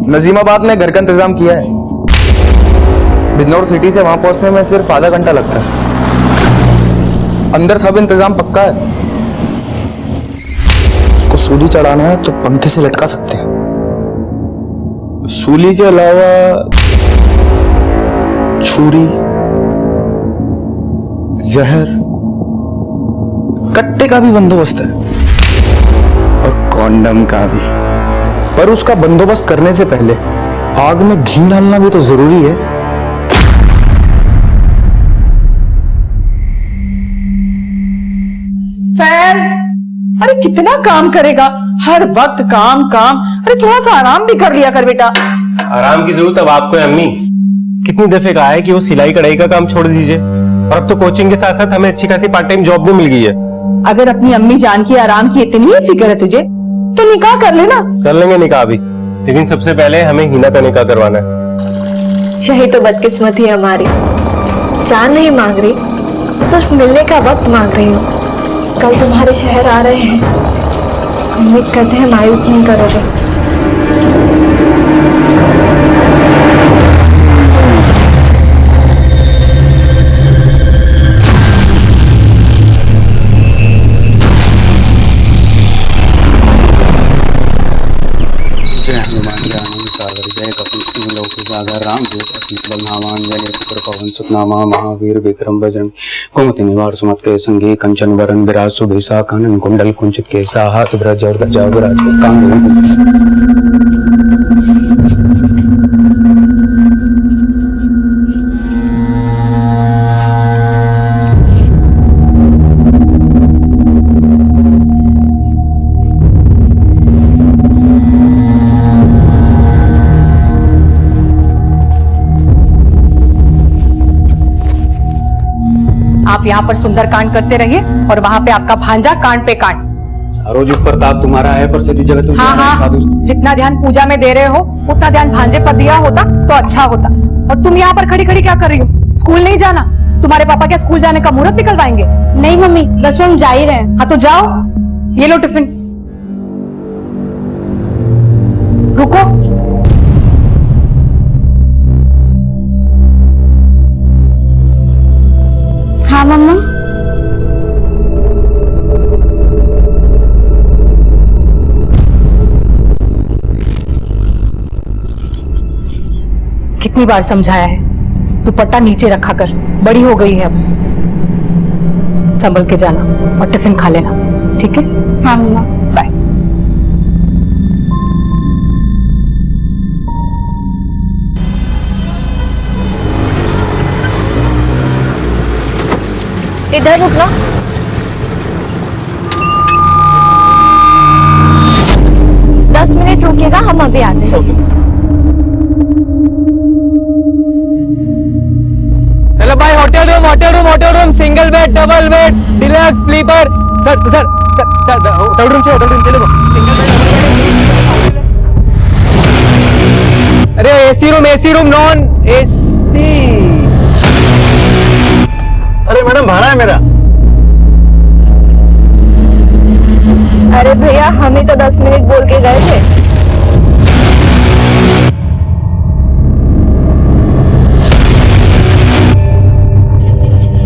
नजीमाबाद में घर का इंतजाम किया है। बिजनौर सिटी से वहां पहुंचने में सिर्फ आधा घंटा लगता है। अंदर सब इंतजाम पक्का है। उसको सूली चढ़ाना है तो पंखे से लटका सकते हैं। सूली के अलावा छुरी, जहर, कट्टे का भी बंदोबस्त है और कॉन्डम का भी। पर उसका बंदोबस्त करने से पहले आग में घी डालना भी तो जरूरी है। फैज, अरे कितना काम करेगा, हर वक्त काम काम। अरे थोड़ा सा आराम भी कर लिया कर बेटा। आराम की जरूरत अब आपको है अम्मी। कितनी दफे कहा है कि वो सिलाई कढ़ाई का काम छोड़ दीजिए, और अब तो कोचिंग के साथ साथ हमें अच्छी खासी पार्ट टाइम जॉब भी मिल गई है। अगर अपनी अम्मी जान की आराम की इतनी ही फिक्र है तुझे तो निकाह कर लेना। कर लेंगे निकाह भी, लेकिन सबसे पहले हमें हिना का निकाह करवाना है। यही तो बदकिस्मती है हमारी। जान नहीं मांग रही, सिर्फ मिलने का वक्त मांग रही हूँ। कल तुम्हारे शहर आ रहे हैं, उम्मीद करते हैं मायूस नहीं करोगे। पवन सुतनामा महावीर विक्रम बजरंग कुमति निवार सुमत के संगी कंचन वरण विराज सुभेसा कानन कुंडल कुंचित केसा हाथ ब्रज और गजा विराज आप यहाँ पर सुंदरकांड करते रहिए और वहाँ पे आपका भांजा कांड पे कांड। रोज प्रताप तुम्हारा है पर सती जगत हाँ हाँ, जितना ध्यान पूजा में दे रहे हो उतना ध्यान भांजे पर दिया होता तो अच्छा होता। और तुम यहाँ पर खड़ी खड़ी क्या कर रही हो? स्कूल नहीं जाना? तुम्हारे पापा क्या स्कूल जाने का मुहूर्त निकलवाएंगे? नहीं मम्मी, बस हम जा ही रहे हैं। हाँ तो जाओ, ये लो टिफिन। रुको, हाँ मम्मा। कितनी बार समझाया है, दुपट्टा नीचे रखा कर, बड़ी हो गई है अब। संभल के जाना और टिफिन खा लेना, ठीक है? हाँ मम्मा, बाय। इधर रुकना। दस मिनट रुकिएगा, हम अभी आते हैं। हेलो भाई, hotel room, single bed, double bed, deluxe, sleeper. Sir hotel room चलो सिंगल बेड। अरे एसी रूम नॉन एसी। अरे मैडम, भाड़ा है मेरा। अरे भैया, हम ही तो 10 मिनट बोल के गए थे।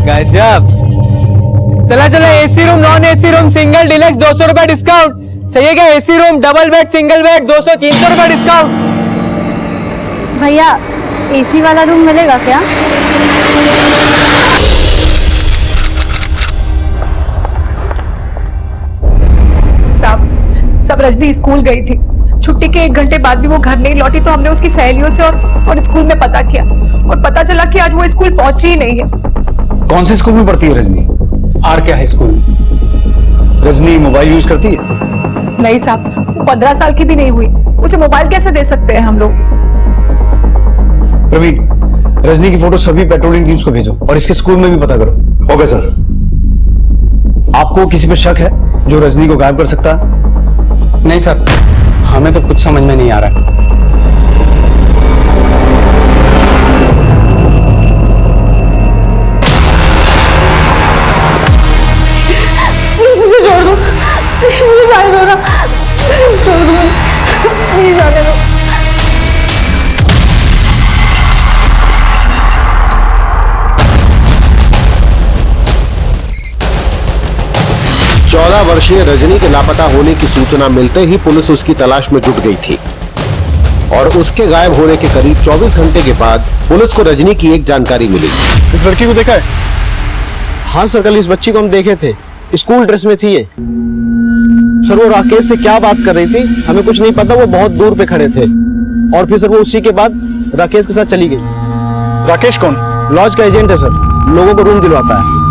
गजब। चला AC room, non AC room, single, deluxe 200 रुपए डिस्काउंट। चाहिए क्या? AC room, double bed, single bed 200-300 रुपए डिस्काउंट। भैया, एसी वाला रूम मिलेगा क्या? सब रजनी स्कूल गई थी। छुट्टी के 1 घंटे बाद भी वो घर नहीं लौटी तो हमने उसकी सहेलियों से और स्कूल में पता किया और पता चला कि आज वो स्कूल पहुंची ही नहीं है। कौन से स्कूल में पढ़ती है रजनी? आर के high school. Rajni mobile use करती है? नहीं साहब, वो 15 साल की भी नहीं हुई, उसे मोबाइल कैसे दे सकते हैं हम लोग? प्रवीण, रजनी की फोटो सभी पेट्रोलिंग टीम्स को भेजो और इसके स्कूल में भी पता करो। Okay sir. आपको किसी पे शक है जो रजनी को गायब कर सकता है? नहीं सर, हमें तो कुछ समझ में नहीं आ रहा है। प्लीज मुझे छोड़ दो, प्लीज मुझे जाने दो ना, प्लीज छोड़ दो, प्लीज जाने दो। 14 वर्षीय रजनी के लापता होने की सूचना मिलते ही पुलिस उसकी तलाश में जुट गई थी और उसके गायब होने के करीब 24 घंटे के बाद पुलिस को रजनी की एक जानकारी मिली। इस लड़की को देखा है? हाँ सर, कल इस बच्ची को हम देखे थे, स्कूल ड्रेस में थी ये। सर वो राकेश से क्या बात कर रही थी हमें कुछ नहीं पता, वो बहुत दूर पे खड़े थे और फिर सर वो उसी के बाद राकेश के साथ चली गई। राकेश कौन? लॉज का एजेंट है सर, लोगों को रूम दिलवाता है।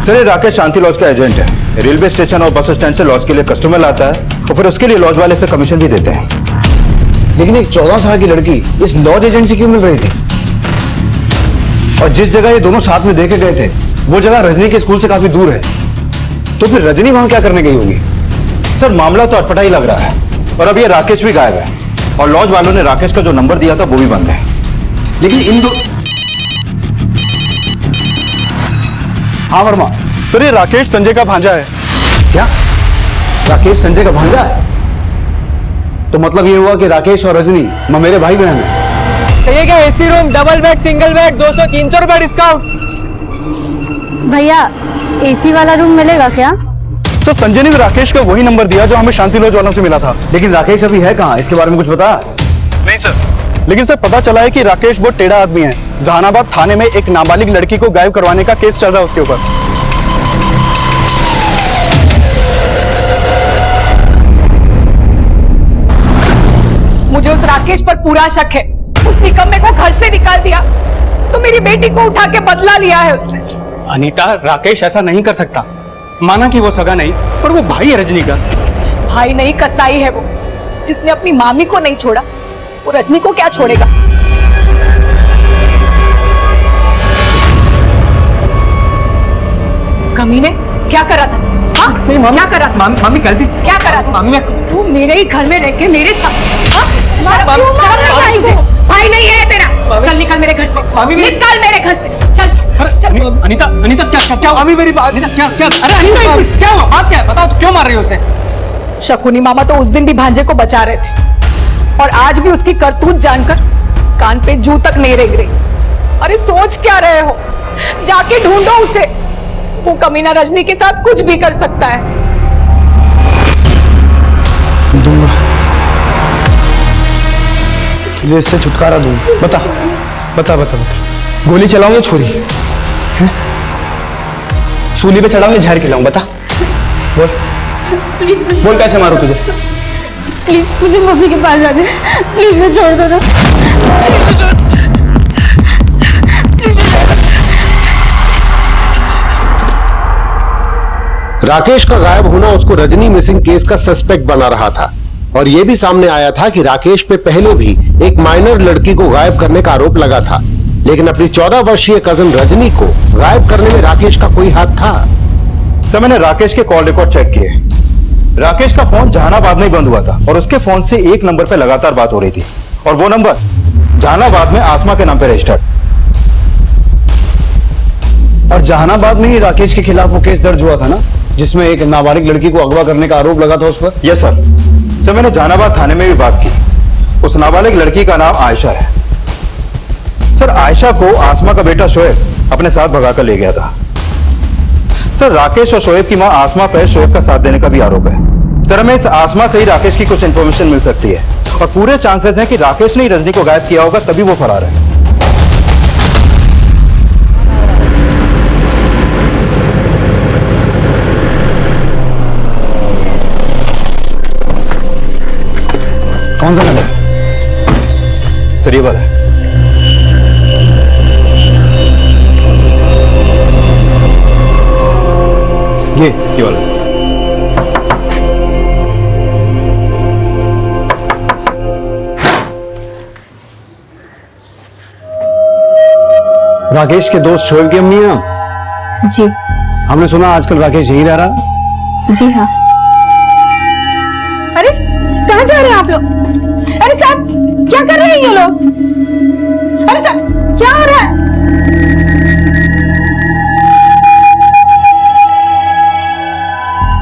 सर ये राकेश शांति लॉज का एजेंट है। रेलवे स्टेशन और बस स्टैंड से लॉज के लिए कस्टमर लाता है और फिर उसके लिए लॉज वाले से कमीशन भी देते हैं। लेकिन एक 14 साल की लड़की इस लॉज एजेंट से क्यों मिल रही थी? और जिस जगह ये दोनों साथ में देखे गए थे वो जगह रजनी के स्कूल से काफी दूर है, तो फिर रजनी वहां क्या करने गई होगी? सर मामला तो अटपटा ही लग रहा है और अब ये राकेश भी गायब है और लॉज वालों ने राकेश का जो नंबर दिया था वो भी बंद है। लेकिन इन दो हाँ वर्मा सर, ये राकेश संजय का भांजा है। क्या? राकेश संजय का भांजा है? तो मतलब ये हुआ कि राकेश और रजनी मेरे भाई बहन हैं। चाहिए क्या AC room, double bed, single bed, 200-300 रुपए डिस्काउंट। भैया एसी वाला रूम मिलेगा क्या? सर संजय ने भी राकेश का वही नंबर दिया जो हमें शांति लॉज वालों से मिला था। लेकिन राकेश अभी है कहाँ? इसके बारे में कुछ पता? नहीं सर। लेकिन सर पता चला है कि राकेश बहुत टेढ़ा आदमी है। जहानाबाद थाने में एक नाबालिग लड़की को गायब करवाने का केस चल रहा है उसके ऊपर। मुझे उस राकेश पर पूरा शक है। उस निकम्मे को घर से निकाल दिया तो मेरी बेटी को उठा के बदला लिया है उसने। अनीता, राकेश ऐसा नहीं कर सकता। माना कि वो सगा नहीं, पर वो भाई है रजनी का। भाई नहीं, कसाई है वो। जिसने अपनी मामी को नहीं छोड़ा वो रजनी को क्या छोड़ेगा? कमीने क्या कर रहा था? हाँ? नहीं मामी, क्या कर रहा था? मामी गलती से क्या कर रहा था? मामी मैं तू मेरे ही घर में रह के मेरे साथ हाँ? शर्म मामी, क्यों मार रहा है तुझे? भाई नहीं है तेरा। चल निकल मेरे घर से। मामी, निकल मेरे घर से। चल चल। अनीता, अनीता क्या मामी मेरी बात। अनीता क्या? अरे अनीता क्या हुआ? बात क्या है? बताओ तो, क्यों मार रही हो उसे? शकुनी मामा तो उस दिन भी भांजे को बचा रहे थे और आज भी उसकी करतूत जानकर कान पे जू तक नहीं रेंग रही। अरे सोच क्या रहे हो? जाके ढूंढो उसे। वो कमीना रजनी के साथ कुछ भी कर सकता है। दूंगा, तुझे इससे छुटकारा दूंगा। बता बता बता बता, गोली चलाऊंगे छुरी? सूली पे चढ़ाऊंगे जहर खिलाऊं? बता बोल बोल, कैसे मारूं तुझे? प्लीज मुझे मम्मी के पास जाने, प्लीज मैं छोड़ दो ना। राकेश का गायब होना उसको रजनी मिसिंग केस का सस्पेक्ट बना रहा था और यह भी सामने आया था कि राकेश पे पहले भी एक माइनर लड़की को गायब करने का आरोप लगा था, लेकिन अपनी 14 वर्षीय कजन रजनी को गायब करने में राकेश का कोई हाथ था? सर मैंने राकेश के कॉल रिकॉर्ड चेक किए। राकेश का फोन जहानाबाद में ही बंद हुआ था और उसके फोन से एक नंबर पे लगातार बात हो रही थी और वो नंबर जहानाबाद में आसमा के नाम पे रजिस्टर्ड। और जहानाबाद में ही राकेश के खिलाफ वो केस दर्ज हुआ था ना, जिसमें एक नाबालिग लड़की को अगवा करने का आरोप लगा था उस पर? Yes sir. सर मैंने जहानाबाद थाने में भी बात की। उस नाबालिग लड़की का नाम आयशा है। सर आयशा को आसमा का बेटा शोएब अपने साथ भगाकर ले गया था। सर राकेश और शोएब की मां आसमा पर शोएब का साथ देने का भी आरोप है। सर हमें इस आसमा से ही राकेश की कुछ इंफॉर्मेशन मिल सकती है और पूरे चांसेस हैं कि राकेश ने ही रजनी को गायब किया होगा, तभी वो फरार है। कौन सा नंबर? सर ये वाला है। ये वाला सर। राकेश के दोस्त शोएब की अम्मी हैं आप? जी हमने सुना आजकल राकेश यहीं रह रहा। जी हाँ। अरे कहाँ जा रहे हैं आप लोग? अरे साहब क्या कर रहे हैं ये लोग? अरे साहब क्या हो रहा है?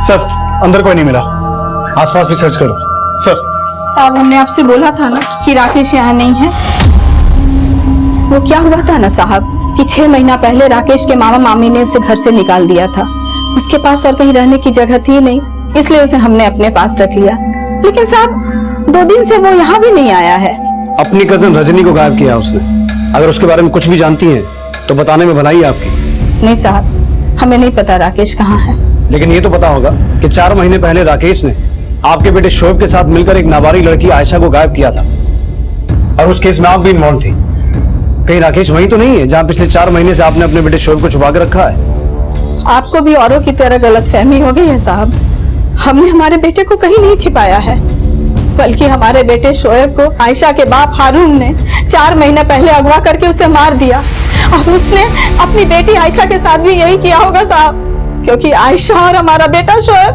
सर अंदर कोई नहीं मिला, आसपास भी सर्च करो। सर साहब हमने आपसे बोला था ना कि राकेश यहाँ नहीं है। वो क्या हुआ था ना साहब कि 6 महीना पहले राकेश के मामा मामी ने उसे घर से निकाल दिया था। उसके पास और कहीं रहने की जगह थी नहीं, इसलिए उसे हमने अपने पास रख लिया। लेकिन साहब 2 दिन से वो यहाँ भी नहीं आया है। अपनी कजन रजनी को गायब किया उसने। अगर उसके बारे में कुछ भी जानती हैं तो बताने में भलाई है आपकी। नहीं साहब हमें नहीं पता राकेश कहाँ है। लेकिन ये तो पता होगा कि 4 महीने पहले राकेश ने आपके बेटे शोएब के साथ मिलकर एक नाबालिग लड़की आयशा को गायब किया था, और उस केस में आप भी इन्वॉल्व थी। कहीं राकेश वही तो नहीं है जहां पिछले 4 महीने से आपने अपने बेटे शोएब को छुपा के रखा है? आपको भी औरों की तरह गलतफहमी हो गई है साहब। हमने हमारे बेटे को कहीं नहीं छिपाया है, बल्कि हमारे बेटे शोएब को आयशा के बाप हारून ने 4 महीने पहले अगवा करके उसे मार दिया। और उसने अपनी बेटी आयशा के साथ भी यही किया होगा साहब, क्योंकि आयशा और हमारा बेटा शोएब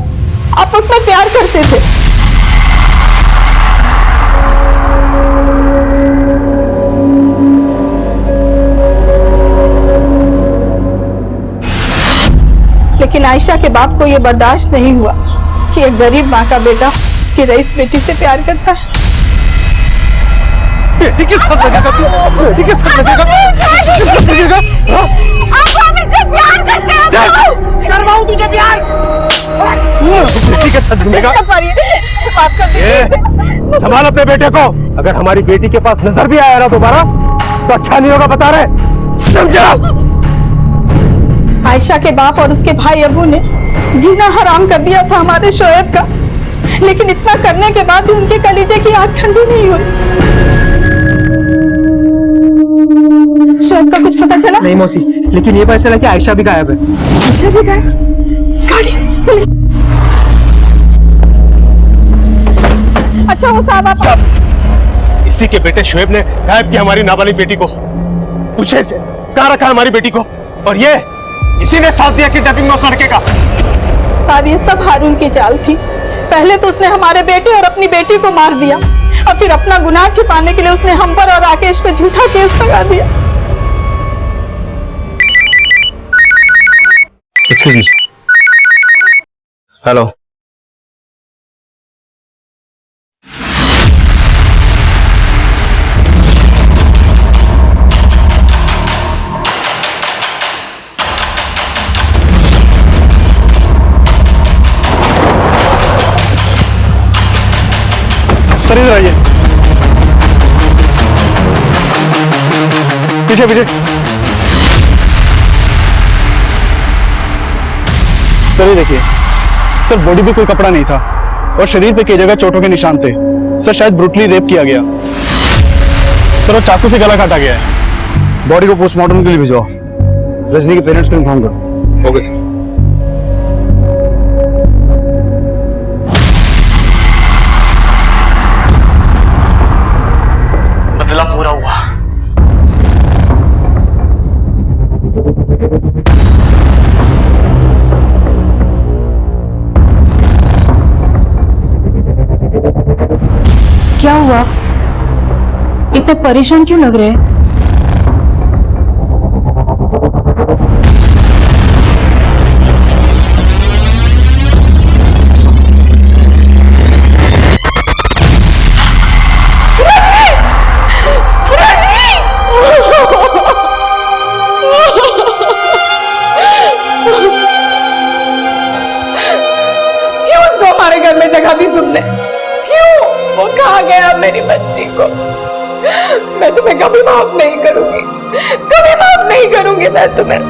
आपस में प्यार करते थे। लेकिन आयशा के बाप को यह बर्दाश्त नहीं हुआ कि एक गरीब माँ का बेटा उसकी रईस बेटी से प्यार करता है। बेटी के साथ लगेगा तू? बेटी के साथ लगेगा? बेटी के साथ लगेगा? आप मुझसे प्यार करते हैं? करवाऊं तुझे प्यार? बेटी के साथ घूमेगा? संभाल अपने बेटे को। अगर हमारी बेटी के पास नजर भी आया ना दोबारा तो अच्छा नहीं होगा, बता रहे, समझा? आयशा के बाप और उसके भाई अबू ने जीना हराम कर दिया था हमारे शोएब का, लेकिन इतना करने के बाद भी उनके कलीजे की आग ठंडी नहीं हुई। शोएब का कुछ पता चला? नहीं मौसी, लेकिन ये पता चला कि आयशा भी गायब है। आयशा भी गायब? गाड़ी पुलिस। अच्छा वो साहब आप इसी के बेटे शोएब ने गायब किया हमारी नाबालिग बेटी को। पूछे से कहाँ रखा हमारी बेटी को, और ये इसी ने साथ दिया किडनैपिंग में उस लड़के का। साहब ये सब हारून की चाल थी। पहले तो उसने हमारे बेटे और अपनी बेटी को मार दिया, और फिर अपना गुनाह छिपाने के लिए उसने हम पर और राकेश पे झूठा केस लगा दिया। Excuse me. हेलो। सर इधर आइए, पीछे पीछे। सर ये देखिए, सर बॉडी पे कोई कपड़ा नहीं था और शरीर पे कई जगह चोटों के निशान थे। सर शायद ब्रूटली रेप किया गया। सर वो चाकू से गला काटा गया है। बॉडी को पोस्टमार्टम के लिए भिजवाओ। रजनी के पेरेंट्स को इन्फॉर्म करो। Okay sir. बदला पूरा हुआ। क्या हुआ? इतने परेशान क्यों लग रहे हैं? क्यों उसको हमारे घर में जगह दी तुमने? क्यों? वो कहाँ गया मेरी बच्ची को? मैं तुम्हें कभी माफ नहीं करूंगी, कभी माफ नहीं करूंगी मैं तुम्हें।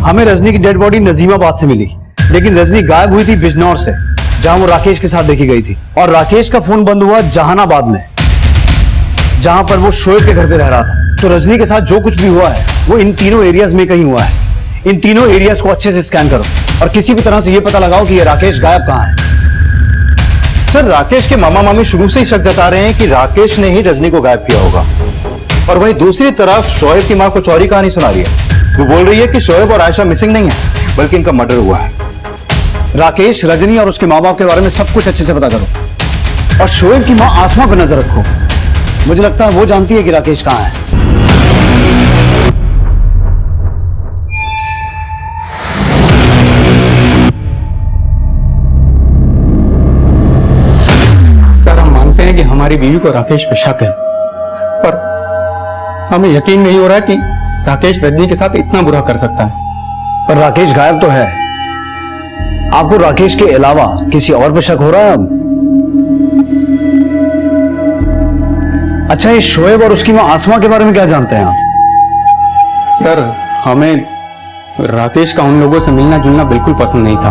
हमें रजनी की डेड बॉडी नजीमाबाद से मिली। लेकिन रजनी गायब हुई थी बिजनौर से, जहां वो राकेश के साथ देखी गई थी। और राकेश का फोन बंद हुआ जहानाबाद में, जहां पर वो शोएब के घर पे रह रहा था। तो रजनी के साथ जो कुछ भी हुआ है वो इन तीनों एरियाज में कहीं हुआ है। इन तीनों एरियाज को अच्छे से स्कैन करो और किसी भी तरह से ये पता लगाओ कि ये राकेश गायब कहां है। सर, राकेश के मामा मामी शुरू से ही शक जता रहे हैं कि राकेश ने ही रजनी को गायब किया होगा। और वहीं दूसरी तरफ शोएब की मां कुछ और ही कहानी सुना रही है। वो बोल रही है कि शोएब और आयशा मिसिंग नहीं है, बल्कि इनका मर्डर हुआ है। राकेश, रजनी और उसके माँ बाप के बारे में सब कुछ अच्छे से पता करो। और शोएब की मां आसमा पर नजर रखो। मुझे लगता है वो जानती है कि राकेश कहां है। सर, हम मानते हैं कि हमारी बीवी को राकेश पे शक है, पर हमें यकीन नहीं हो रहा कि राकेश रजनी के साथ इतना बुरा कर सकता है। पर राकेश गायब तो है। आपको राकेश के अलावा किसी और पे शक हो रहा है अब? अच्छा, ये शोएब और उसकी मां आसमा के बारे में क्या जानते हैं आप? सर, हमें राकेश का उन लोगों से मिलना जुलना बिल्कुल पसंद नहीं था।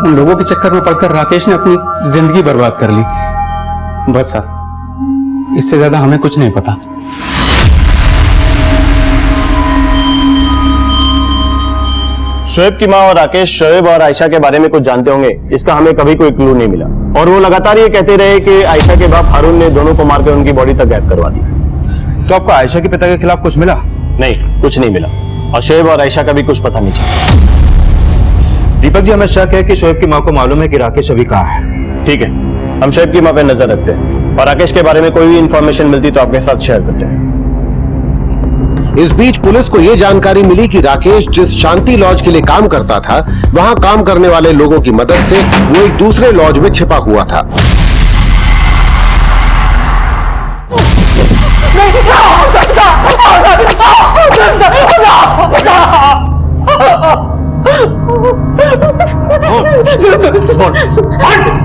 उन लोगों के चक्कर में पड़कर राकेश ने अपनी जिंदगी बर्बाद कर ली। बस सर, इससे ज्यादा हमें कुछ नहीं पता। शोएब की मां और राकेश शोएब और आयशा के बारे में कुछ जानते होंगे, इसका हमें कभी कोई क्लू नहीं मिला। और वो लगातार ये कहते रहे कि आयशा के बाप हारून ने दोनों को मारकर उनकी बॉडी तक गायब करवा दी। तो आपको आयशा के पिता के खिलाफ कुछ मिला? नहीं, कुछ नहीं मिला। और शोएब और आयशा का भी कुछ पता नहीं चला। दीपक जी, हमें शक है कि शोएब की मां को मालूम है कि राकेश अभी कहां है। ठीक है, हम शोएब की मां पे नजर रखते हैं और राकेश के बारे में कोई भी इंफॉर्मेशन मिलती तो आपके साथ शेयर करते हैं। इस बीच पुलिस को यह जानकारी मिली कि राकेश जिस शांति लॉज के लिए काम करता था, वहां काम करने वाले लोगों की मदद से वो एक दूसरे लॉज में छिपा हुआ था।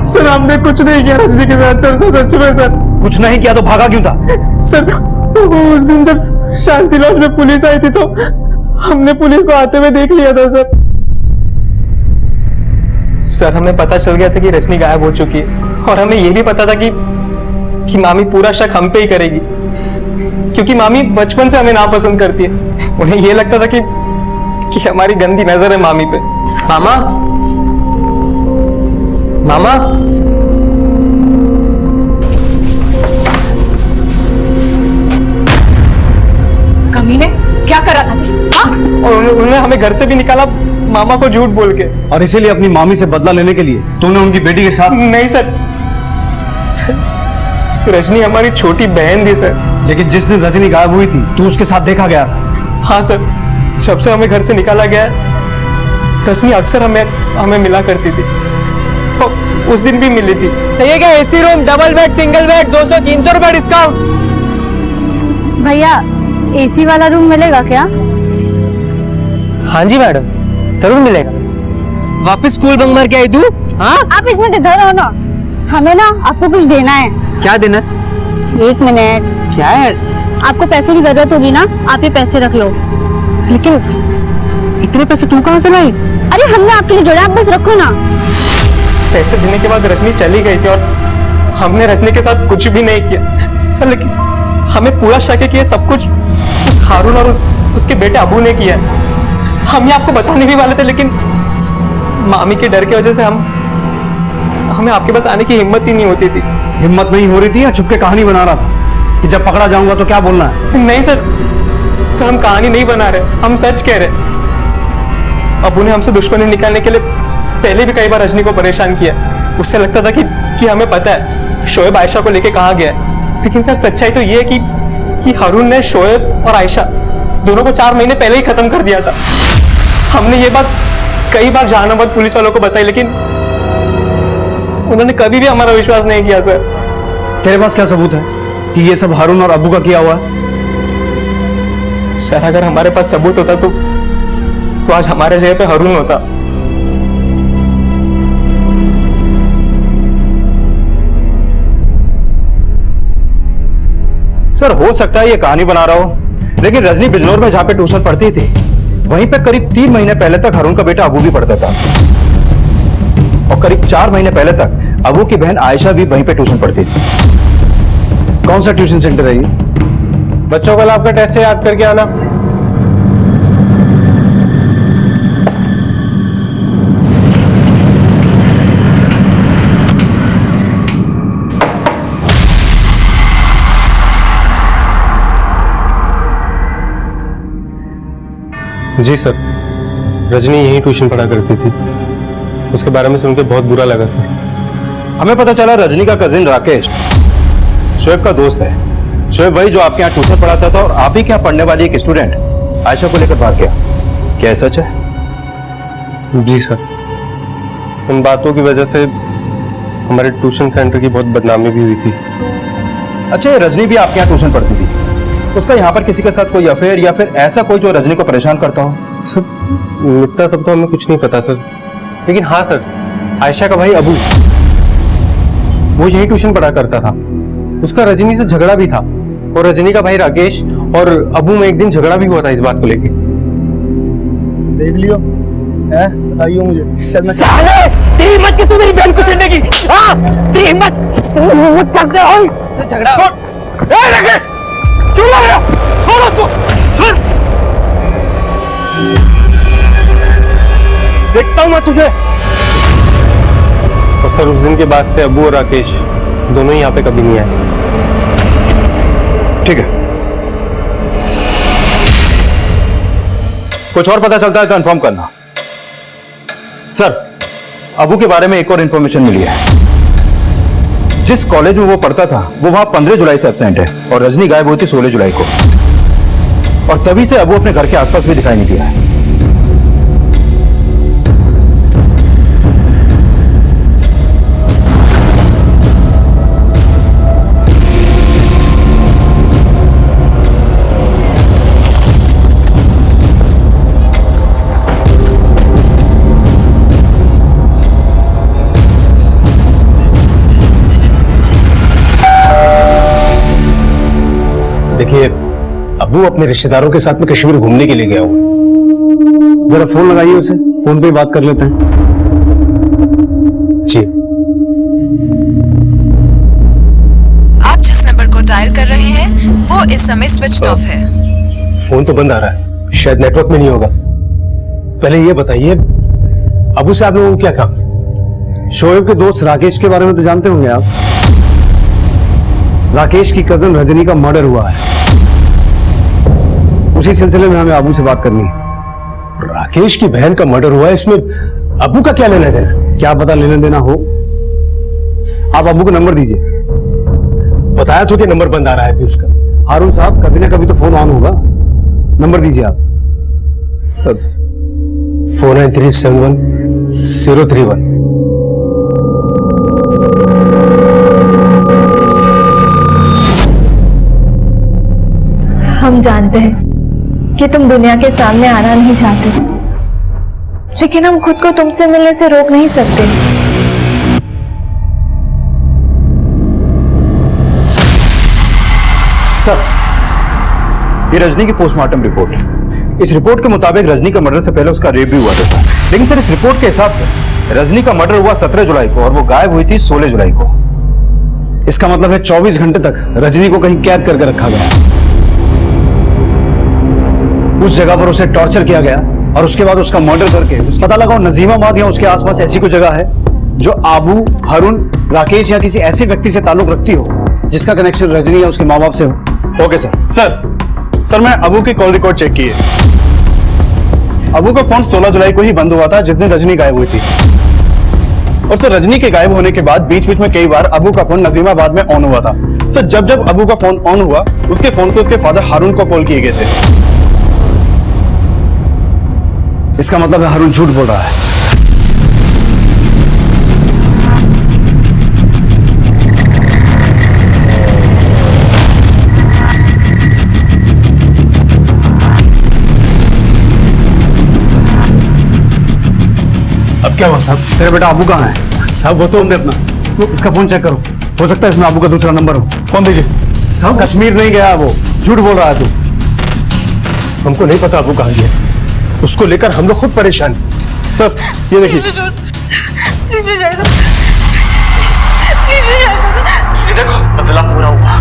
सर, हमने कुछ नहीं किया रजनी के साथ। सर, सच में सर, कुछ नहीं किया तो भागा क्यों था? सर, उस दिन जब शांति लॉज में पुलिस आई थी तो हमने पुलिस को आते हुए देख लिया था सर। सर, हमें पता चल गया था कि रजनी गायब हो चुकी है और हमें यह भी पता था कि मामी पूरा शक हम पे ही करेगी, क्योंकि मामी बचपन से हमें नापसंद करती है। उन्हें यह लगता था कि हमारी गंदी नजर है मामी पे। मामा, मामा, कमीने, क्या करा था तू? और उन्होंने हमें घर से भी निकाला मामा को झूठ बोल के। और इसीलिए अपनी मामी से बदला लेने के लिए तूने उनकी बेटी के साथ? नहीं सर, रजनी हमारी छोटी बहन थी सर। लेकिन जिस दिन रजनी गायब हुई थी तू उसके साथ देखा गया था। हाँ सर, जब से हमें घर से निकाला गया रजनी अक्सर हमें मिला करती थी। तो उस दिन भी मिली थी। चाहिए क्या? AC room, double bed, single bed, 200-300 रुपए डिस्काउंट। भैया, एसी वाला रूम मिलेगा क्या? हाँ जी मैडम, जरूर मिलेगा। वापस स्कूल बंक मार के आई तू? हाँ, आप एक मिनट इधर आओ ना, हमें ना आपको कुछ देना है। क्या देना? एक मिनट। क्या है? आपको पैसों की जरूरत होगी ना, आप ये पैसे रख लो। लेकिन इतने पैसे तू कहाँ से लाई? अरे हमने आपके लिए जोड़ा, आप बस रखो ना। पैसे देने के बाद रजनी चली गई थी और हमने रजनी के साथ कुछ भी नहीं किया सर। लेकिन हमें पूरा शक है कि ये सब कुछ उस हारून और उसके बेटे अबू ने किया है। हम ये आपको बताने भी वाले थे, लेकिन मामी के डर की वजह से हमें आपके पास आने की हिम्मत ही नहीं होती थी। हिम्मत नहीं हो रही थी या छुप के कहानी बना रहा था कि जब पकड़ा जाऊंगा तो क्या बोलना है? नहीं सर, हम कहानी नहीं बना रहे, हम सच कह रहे। अबू ने हमसे दुश्मनी निकालने के लिए पहले भी कई बार रजनी को परेशान किया। उससे लगता था कि हमें पता है शोएब आयशा को लेके कहाँ गया है। लेकिन सर, सच्चाई तो ये है कि हारून ने शोएब और आयशा दोनों को 4 महीने पहले ही खत्म कर दिया था। हमने ये बात कई बार जहानाबाद पुलिस वालों को बताई, लेकिन उन्होंने कभी भी हमारा विश्वास नहीं किया सर। तेरे पास क्या सबूत है कि ये सब हारून और अबू का किया हुआ है? सर, अगर हमारे पास सबूत होता तो आज हमारे जगह पे हारून होता। सर, हो सकता है ये कहानी बना रहा हो, लेकिन रजनी बिजनौर में जहां पे ट्यूशन पढ़ती थी वहीं पे करीब 3 महीने पहले तक हारून का बेटा अबू भी पढ़ता था। और करीब 4 महीने पहले तक अबू की बहन आयशा भी वहीं पे ट्यूशन पढ़ती थी। कौन सा ट्यूशन सेंटर है ये? बच्चों कल आपका टेस्ट है, याद करके आना। जी सर, रजनी यही ट्यूशन पढ़ा करती थी। उसके बारे में सुनकर बहुत बुरा लगा सर। हमें पता चला रजनी का कजिन राकेश शोएब का दोस्त है। शोएब वही जो आपके यहाँ ट्यूशन पढ़ाता था और आप ही के यहाँ पढ़ने वाली एक स्टूडेंट आयशा को लेकर भाग गया। क्या सच है? जी सर, उन बातों की वजह से हमारे ट्यूशन सेंटर की बहुत बदनामी भी हुई थी। अच्छा, ये रजनी भी आपके यहाँ ट्यूशन पढ़ती थी, उसका यहाँ पर किसी के साथ कोई अफेयर या फिर ऐसा कोई जो रजनी को परेशान करता हो? सर इतना सब तो हमें कुछ नहीं पता सर, लेकिन हाँ सर, आयशा का भाई अबू वो यही ट्यूशन पढ़ा करता था। उसका रजनी से झगड़ा भी था और रजनी का भाई राकेश और अबू में एक दिन झगड़ा भी हुआ था इस बात को लेके। देख लियो, बताइए मुझे। चल मैं तेरी हिम्मत किस, तू मेरी बहन को छेड़ने की? हाँ, तेरी हिम्मत करते हो झगड़ा। ए राकेश, क्यों लग रहा? छोड़ उसको, छोड़। देखता हूं मैं तुझे। और सर उस दिन के बाद से अबू और राकेश दोनों ही यहाँ पे कभी नहीं आए। ठीक है, कुछ और पता चलता है तो इन्फॉर्म करना। सर, अबू के बारे में एक और इंफॉर्मेशन मिली है। जिस कॉलेज में वो पढ़ता था वो वहां 15 जुलाई से एब्सेंट है और रजनी गायब हुई थी 16 जुलाई को, और तभी से अबू अपने घर के आसपास भी दिखाई नहीं दिया है। देखिए, अबू अपने रिश्तेदारों के साथ में कश्मीर घूमने के लिए गया हुआ। जरा फोन लगाइए उसे, फोन पे बात कर लेते हैं। जी। आप जिस नंबर को डायल कर रहे हैं वो इस समय स्विच ऑफ है। फोन तो बंद आ रहा है, शायद नेटवर्क में नहीं होगा। पहले ये बताइए, अबू से आप लोगों को क्या काम? शोएब के दोस्त राकेश के बारे में तो जानते होंगे आप। राकेश की कजन रजनी का मर्डर हुआ है, उसी सिलसिले में हमें अबू से बात करनी है। राकेश की बहन का मर्डर हुआ है, इसमें अबू का क्या लेना देना? क्या पता लेना देना हो। आप अबू को नंबर दीजिए। बताया तो कि नंबर बंद आ रहा है इसका। हारून साहब, कभी ना कभी तो फोन ऑन होगा। नंबर दीजिए आप। 49371031। हम जानते हैं कि तुम दुनिया के सामने आना नहीं चाहते, लेकिन हम खुद को तुमसे मिलने से रोक नहीं सकते। सर, ये रजनी की पोस्टमार्टम रिपोर्ट। इस रिपोर्ट के मुताबिक रजनी का मर्डर से पहले उसका रेप भी हुआ था सर। लेकिन सर, इस रिपोर्ट के हिसाब से रजनी का मर्डर हुआ 17 जुलाई को और वो गायब हुई थी 16 जुलाई को। इसका मतलब है 24 घंटे तक रजनी को कहीं कैद करके रखा गया, उस जगह पर उसे टॉर्चर किया गया और उसके बाद उसका मर्डर करके पता लगा नजीमाबाद या उसके आसपास ऐसी कोई जगह है जो आबू, हारून, राकेश या किसी ऐसे व्यक्ति से ताल्लुक रखती हो जिसका कनेक्शन रजनी या उसके माँ बाप से हो। Okay sir. सर, मैं अबू की कॉल रिकॉर्ड चेक की है। अबू का फोन 16 जुलाई को ही बंद हुआ था, जिस दिन रजनी गायब हुई थी। और सर, रजनी के गायब होने के बाद बीच बीच में कई बार अबू का फोन नजीमाबाद में ऑन हुआ था। सर, जब जब अबू का फोन ऑन हुआ उसके फोन से उसके फादर हारून को कॉल किए गए थे। इसका मतलब है हारून झूठ बोल रहा है। अब क्या हुआ साहब? तेरा बेटा अबू कहाँ है? साहब वो तो अपना इसका फोन चेक करो, हो सकता है इसमें अबू का दूसरा नंबर हो। फोन दीजिए। सब कश्मीर नहीं गया, वो झूठ बोल रहा है तू। हमको नहीं पता अबू कहाँ गया, उसको लेकर हम लोग खुद परेशान। सर, ये देखिए। ये देखो बदला पूरा हुआ।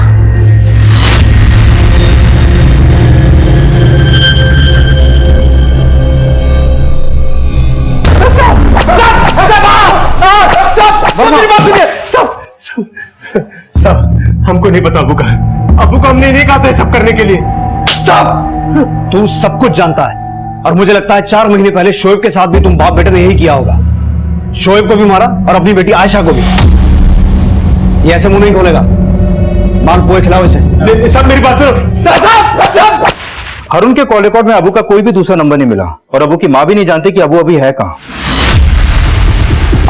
सब हमको नहीं पता अबू का। अबू को हमने नहीं कहा था सब करने के लिए। साहब तू सब कुछ जानता है और मुझे लगता है 4 महीने पहले शोएब के साथ भी तुम बाप बेटे ने यही किया होगा। शोएब को भी मारा और अपनी बेटी आयशा को भी। ये ऐसे मुंह नहीं खोलेगा। माल पोए खिलाओ इसे। सब मेरी बात सुनो। हारून के कॉल रिकॉर्ड में अबू का कोई भी दूसरा नंबर नहीं मिला और अबू की माँ भी नहीं जानती कि अबू अभी है कहाँ।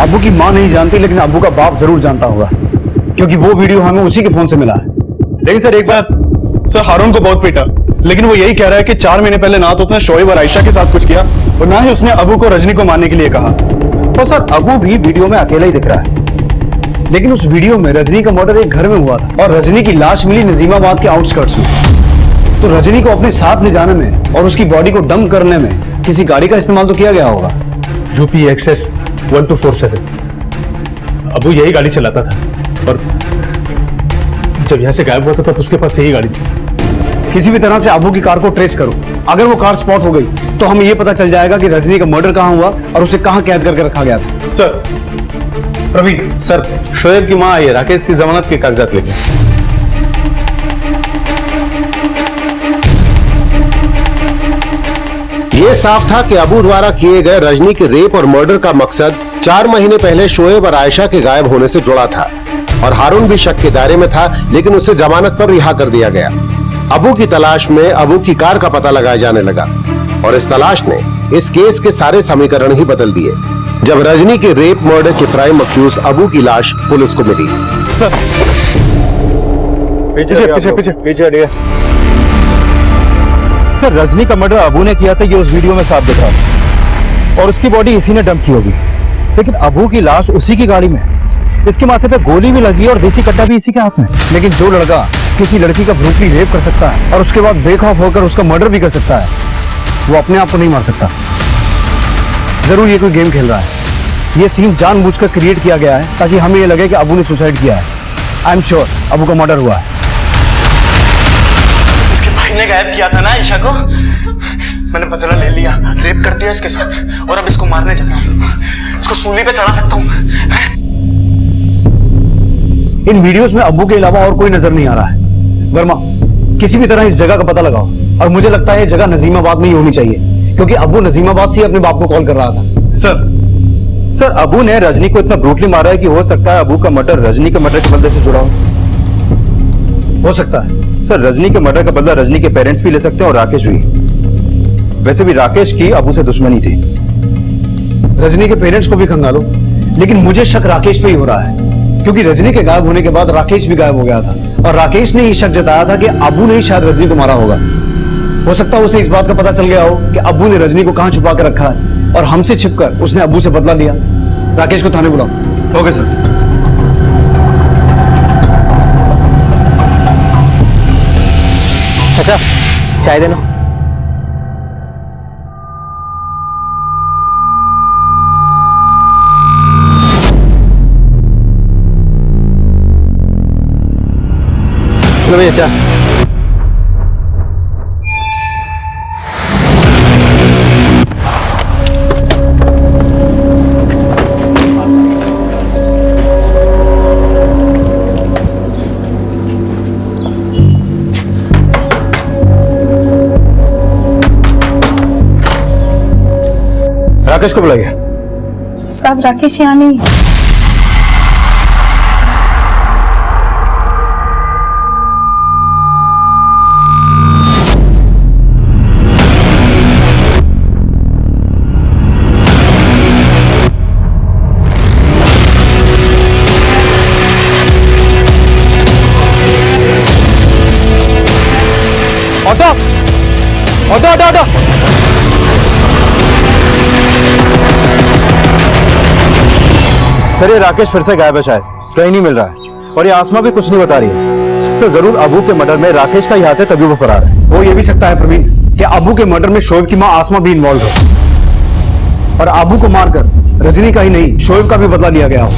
अबू की माँ नहीं जानती लेकिन अबू का बाप जरूर जानता होगा क्योंकि वो वीडियो हमें उसी के फोन से मिला है। लेकिन सर एक बार सर हारून को बहुत पीटा लेकिन वो यही कह रहा है कि 4 महीने पहले ना तो उसने शोएब और आयशा के साथ कुछ किया और ना ही उसने अबू को रजनी को मारने के लिए कहा। तो सर अबू भी वीडियो में अकेला ही दिख रहा है। लेकिन उस वीडियो में रजनी का मर्डर एक घर में हुआ था और रजनी की लाश मिली नजीमाबाद के आउटस्कर्ट्स में। तो रजनी को अपने साथ ले जाने में और उसकी बॉडी को डंप करने में किसी गाड़ी का इस्तेमाल तो किया गया होगा। यूपी एक्सेस 1247 अबू यही गाड़ी चलाता था और जब यहां से गायब हुआ था तब उसके पास यही गाड़ी थी। किसी भी तरह से अबू की कार को ट्रेस करो। अगर वो कार स्पॉट हो गई तो हमें यह पता चल जाएगा कि रजनी का मर्डर कहां हुआ और उसे कहां कैद करके रखा गया था। सर प्रवीण सर शोएब की माँ आई है राकेश की जमानत के कागजात लेके। ये साफ था कि अबू द्वारा किए गए रजनी के रेप और मर्डर का मकसद 4 महीने पहले शोएब और आयशा के गायब होने से जुड़ा था और हारून भी शक के दायरे में था लेकिन उसे जमानत पर रिहा कर दिया गया। अबू की तलाश में अबू की कार का पता लगाया जाने लगा और इस तलाश ने इस केस के सारे समीकरण ही बदल दिए जब रजनी के रेप मर्डर के प्राइम अक्यूज अबू की लाश पुलिस को मिली। सर पीछे हटिए। सर रजनी का मर्डर अबू ने किया था ये उस वीडियो में साफ दिख रहा था और उसकी बॉडी इसी ने डंप की होगी। लेकिन अबू की लाश उसी की गाड़ी में, इसके माथे पे गोली भी लगी और देसी कट्टा भी इसी के हाथ में। लेकिन जो लड़का किसी लड़की का ब्रूटली रेप कर सकता है और उसके बाद बेखौफ होकर उसका मर्डर भी कर सकता है वो अपने आप को नहीं मार सकता। जरूर ये कोई गेम खेल रहा है। ये सीन जानबूझकर क्रिएट किया गया है ताकि हमें ये लगे कि अबू ने सुसाइड किया है। आई एम श्योर अबू का मर्डर हुआ है। इसके भाई ने गायब किया था ना आयशा को। मैंने बदला ले लिया, रेप कर दिया इसके साथ और अब इसको मारने जा रहा हूं। इसको सूली पे चढ़ा सकता हूं। इन वीडियोस में अबू के अलावा और कोई नजर नहीं आ रहा है। वर्मा किसी भी तरह इस जगह का पता लगाओ और मुझे लगता है ये जगह नजीमाबाद में ही होनी चाहिए क्योंकि अबू नजीमाबाद से अपने बाप को कॉल कर रहा था। सर अबू ने रजनी को इतना ब्रूटली मारा है कि हो सकता है अबू का मर्डर रजनी के मर्डर के बदले से जुड़ा हो सकता है। सर रजनी के मर्डर का बदला रजनी के पेरेंट्स भी ले सकते हैं और राकेश भी। वैसे भी राकेश की अबू से दुश्मनी थी। रजनी के पेरेंट्स को भी खंगालो लेकिन मुझे शक राकेश पे ही हो रहा है क्योंकि रजनी के गायब होने के बाद राकेश भी गायब हो गया था और राकेश ने ये शक जताया था कि अबू ने ही शायद रजनी को मारा होगा। हो सकता है उसे इस बात का पता चल गया हो कि अबू ने रजनी को कहां छुपा कर रखा है और हमसे छिपकर उसने अबू से बदला लिया। राकेश को थाने बुलाओ। Okay sir. चाचा चाय देना। लो भैया चाय। राकेश को बुलाइए। साहब राकेश यहाँ नहीं है। Auto auto auto auto. Sir ये राकेश फिर से गायब है, शायद कहीं नहीं मिल रहा है और ये आसमा भी कुछ नहीं बता रही है। सर जरूर अबू के मर्डर में राकेश का ही हाथ है तभी वो फरार है। वो ये भी सकता है प्रवीण कि अबू के मर्डर में शोएब की मां आसमा भी इन्वॉल्व है और अबू को मारकर रजनी का ही नहीं, शोएब का भी बदला लिया गया हो,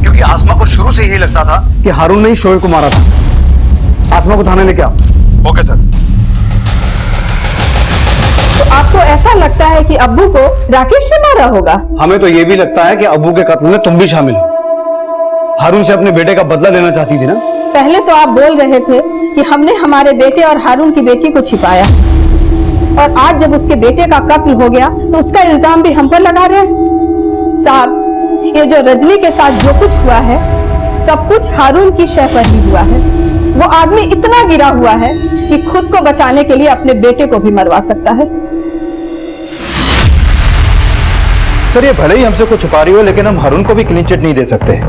क्योंकि आसमा को शुरू से यही लगता था कि हारून ने ही शोएब को मारा था। आसमा को थाने लेके आओ। Okay sir. तो आपको ऐसा लगता है कि अब्बू को राकेश ने मारा होगा? हमें तो ये भी लगता है कि अब्बू के कत्ल में तुम भी शामिल हो। हारून से अपने बेटे का बदला लेना चाहती थी ना? पहले तो आप बोल रहे थे कि हमने हमारे बेटे और हारून की बेटी को छिपाया, और आज जब उसके बेटे का कत्ल हो गया तो उसका इल्जाम भी हम पर लगा रहे हैं। साहब, ये जो रजनी के साथ जो कुछ हुआ है सब कुछ हारून की शय पर ही हुआ है। वो आदमी इतना गिरा हुआ है कि खुद को बचाने के लिए अपने बेटे को भी मरवा सकता है। सर, ये भले ही हमसे कुछ छुपा रही हो, लेकिन हम हारून को भी क्लीन चिट नहीं दे सकते,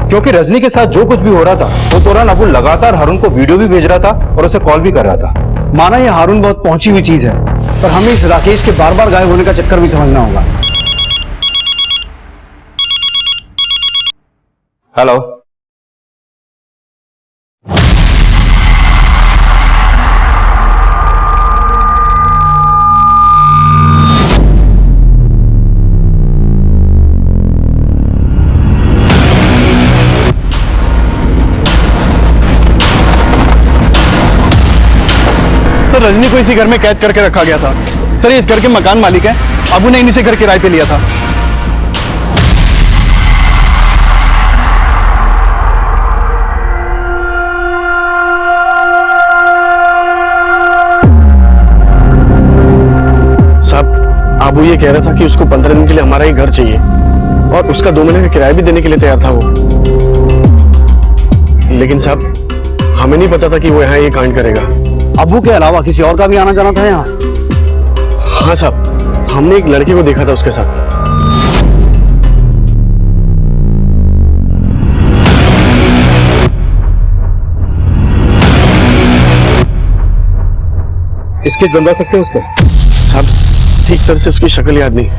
क्योंकि रजनी के साथ जो कुछ भी हो रहा था वो दौरान अबू लगातार हारून को वीडियो भी भेज रहा था और उसे कॉल भी कर रहा था। माना ये हारून बहुत पहुंची हुई चीज है, पर हमें इस राकेश के बार बार गायब होने का चक्कर भी समझना होगा। हेलो। सर, रजनी को इसी घर में कैद करके रखा गया था। सर, ये इस घर के मकान मालिक हैं। अबू ने इन्हीं से घर किराए पे लिया था। साहब, अबू ये कह रहा था कि उसको 15 दिन के लिए हमारा ही घर चाहिए, और उसका 2 महीने का किराया भी देने के लिए तैयार था वो। लेकिन साहब, हमें नहीं पता था कि वो यहाँ ये कांड करेगा। अबू के अलावा किसी और का भी आना जाना था यहाँ? हाँ साहब, हमने एक लड़के को देखा था उसके साथ। इसकी बंदा सकते हो उसको? साहब, ठीक तरह से उसकी शक्ल याद नहीं।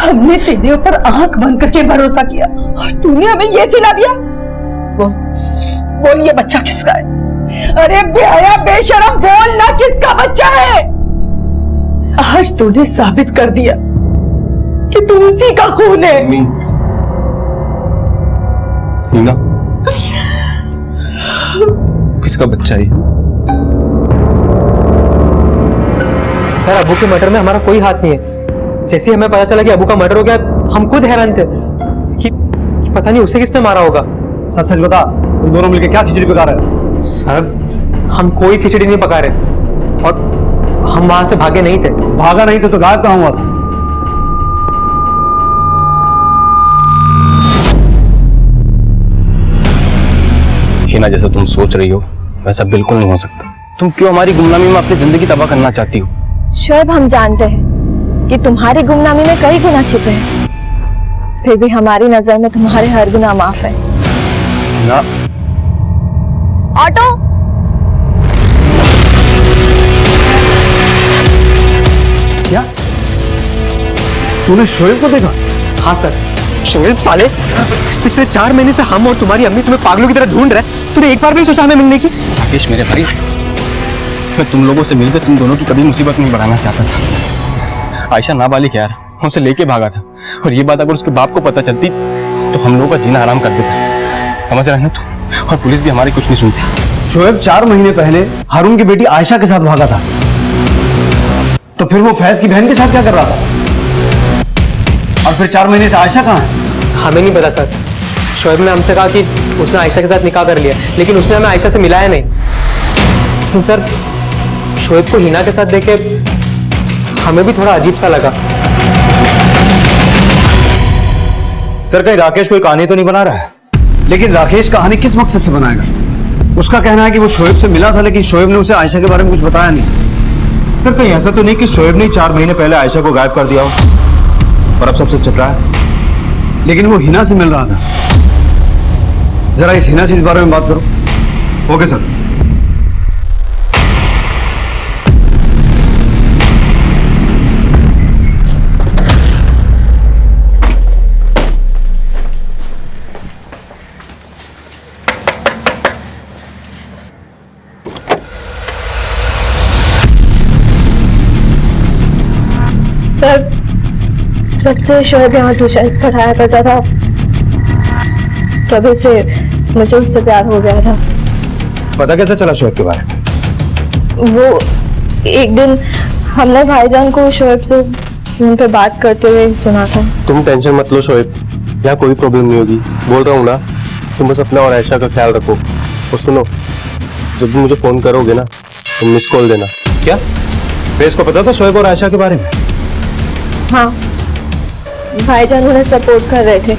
हमने तेरे ऊपर आंख बंद करके भरोसा किया और तूने हमें ये सिला दिया। बोल ये बच्चा किसका है? अरे बेहया बेशरम, बोल ना किसका बच्चा है? आज तूने साबित कर दिया कि तू उसी का खून है। हीना, किसका बच्चा है? सर, अबू के मर्डर में हमारा कोई हाथ नहीं है। जैसे हमें पता चला कि अबू का मर्डर हो गया, हम खुद हैरान थे कि पता नहीं उसे किसने मारा होगा। सच सच बता, तुम दोनों मिलकर क्या खिचड़ी पका रहे हो? सर, हम कोई खिचड़ी नहीं पका रहे, और हम वहां से भागे नहीं थे। भागा नहीं तो गायब कहां हुआ था? हिना, जैसा तुम सोच रही हो वैसा बिल्कुल नहीं हो सकता। तुम क्यों हमारी गुमनामी में अपनी जिंदगी तबाह करना चाहती हो? शोएब, हम जानते हैं कि तुम्हारी गुमनामी में कई गुनाह छिपे हैं, फिर भी हमारी नजर में तुम्हारे हर गुनाह माफ है। ना। ऑटो। क्या तूने शोएब को देखा? हाँ सर। शोएब साले, पिछले 4 महीने से हम और तुम्हारी अम्मी तुम्हें पागलों की तरह ढूंढ रहे हैं। तूने एक बार भी सोचा हमें मिलने की? राकेश मेरे भाई, मैं तुम लोगों से मिलकर तुम दोनों की कभी मुसीबत नहीं बढ़ाना चाहता था। आयशा नाबालिग यार, मैं उसे लेके भागा था, और ये बात अगर उसके बाप को पता चलती तो हम लोगों का जीना हराम कर देता। समझ रहे हैं ना तू? और पुलिस भी हमारी कुछ नहीं सुनती। शोएब 4 महीने पहले हारून की बेटी आयशा के साथ भागा था, तो फिर वो फैज की बहन के साथ क्या कर रहा था? और फिर 4 महीने से आयशा कहाँ है? हमें नहीं पता सर। शोएब ने हमसे कहा कि उसने आयशा के साथ निकाह कर लिया, लेकिन उसने हमें आयशा से मिलाया नहीं। लेकिन सर, शोएब को हिना के साथ देखे हमें भी थोड़ा अजीब सा लगा। सर, कहीं राकेश कोई कहानी तो नहीं बना रहा है? लेकिन राकेश कहानी किस मकसद से बनाएगा? उसका कहना है कि वो शोएब से मिला था, लेकिन शोएब ने उसे आयशा के बारे में कुछ बताया नहीं। सर, कहीं ऐसा तो नहीं कि शोएब ने 4 महीने पहले आयशा को गायब कर दिया हो और अब सब सच छिप रहा है? लेकिन वो हिना से मिल रहा था। जरा इस हिना से इस बारे में बात करो। Okay sir. सर, जब से शोएब यहाँ ट्यूशन पढ़ाया करता था तभी से मुझे उससे प्यार हो गया था। पता कैसे चला शोएब के बारे में? वो एक दिन हमने भाईजान को शोएब से फोन पे बात करते हुए सुना था। तुम टेंशन मत लो शोएब, यहाँ कोई प्रॉब्लम नहीं होगी। बोल रहा हूँ ना, तुम बस अपना और आयशा का ख्याल रखो। और सुनो, जब भी मुझे फोन करोगे ना, तुम मिस कॉल देना। क्या फेस को पता था शोएब और आयशा के बारे में? हाँ, भाईजान उन्हें सपोर्ट कर रहे थे,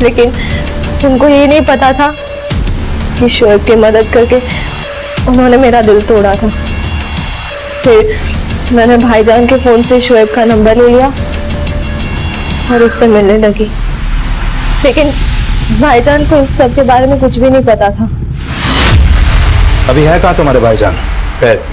लेकिन उनको ये नहीं पता था कि शोएब की मदद करके उन्होंने मेरा दिल तोड़ा था। फिर मैंने भाईजान के फोन से शोएब का नंबर ले लिया और उससे मिलने लगी, लेकिन भाईजान को इस सब के बारे में कुछ भी नहीं पता था। अभी है कहाँ तुम्हारे भाईजान? फैज,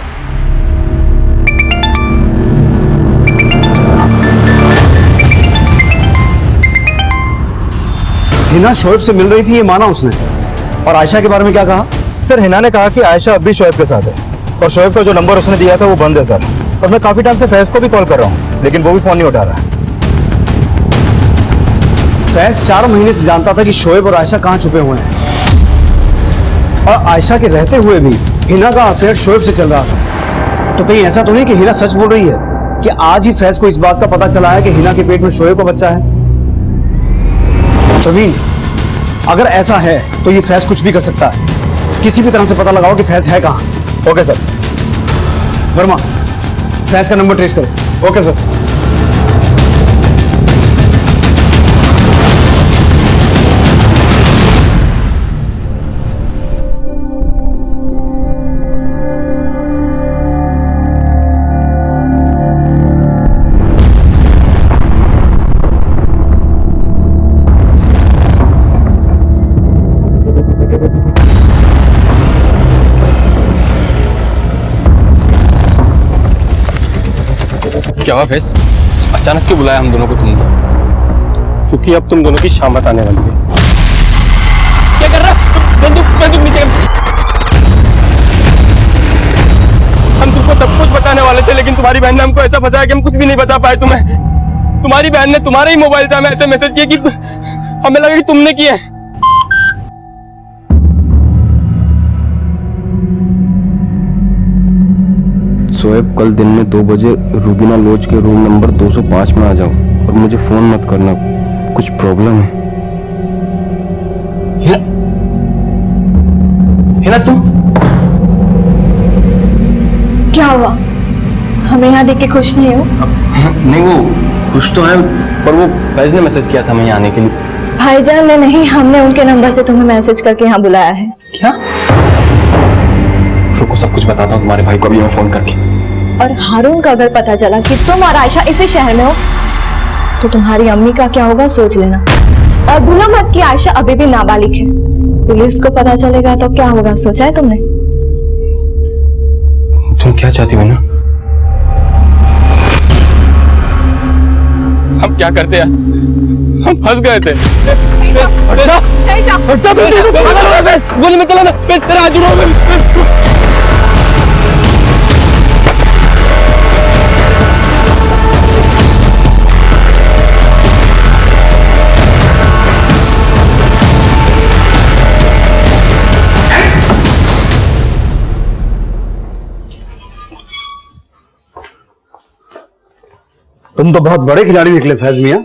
हिना शोएब से मिल रही थी, ये माना उसने। और आयशा के बारे में क्या कहा? सर हिना ने कहा कि आयशा अब भी शोएब के साथ है और शोएब का जो नंबर उसने दिया था वो बंद है सर। और मैं काफी टाइम से फैज को भी कॉल कर रहा हूँ, लेकिन वो भी फोन नहीं उठा रहा है। फैज 4 महीने से जानता था कि शोएब और आयशा कहाँ छुपे हुए हैं, और आयशा के रहते हुए भी हिना का अफेयर शोएब से चल रहा था। तो कहीं ऐसा तो नहीं कि हिना सच बोल रही है कि आज ही फैज को इस बात का पता चला है कि हिना के पेट में शोएब का बच्चा है? प्रवीण, अगर ऐसा है तो ये फैज कुछ भी कर सकता है। किसी भी तरह से पता लगाओ कि फैज है कहाँ। Okay sir. वर्मा, फैज का नंबर ट्रेस करो। Okay sir. क्या हुआ फैज? अचानक क्यों बुलाया हम दोनों को तुमने? क्योंकि अब तुम दोनों की शामत आने वाली है। क्या कर रहा? बंदूक नीचे। हम तुमको सब कुछ बताने वाले थे, लेकिन तुम्हारी बहन ने हमको ऐसा फंसाया कि हम कुछ भी नहीं बता पाए तुम्हें। तुम्हारी बहन ने तुम्हारे ही मोबाइल से हमें ऐसे मैसेज किए कि हमें लगा कि तुमने किया है। शोएब, कल दिन में 2 बजे रूबीना लॉज के रूम नंबर 205 में आ जाओ और मुझे फोन मत करना, कुछ प्रॉब्लम है। हिना तुम क्या हुआ? हमें यहाँ देख के खुश नहीं हो? नहीं, वो खुश तो है, पर वो फैज ने मैसेज किया था मैं यहाँ आने के लिए। भाईजान ने नहीं, हमने उनके नंबर से तुम्हें मैसेज करके यहाँ बुलाया है। क्या? रुको, सब कुछ बताता हूँ तुम्हारे भाई को अभी मैं फोन करके। और हारून का अगर पता चला कि तुम और आयशा इसी शहर में हो तो तुम्हारी अम्मी का क्या होगा सोच लेना। और भूलो मत कि आयशा अभी भी नाबालिग है। पुलिस को पता चलेगा तो क्या होगा, सोचा है तुमने? तुम क्या चाहती हो ना? हम क्या करते हैं? हम फंस गए थे। गोली में चला, तेरा हाथ जुड़ो। तुम तो बहुत बड़े खिलाड़ी निकले फैज मियां।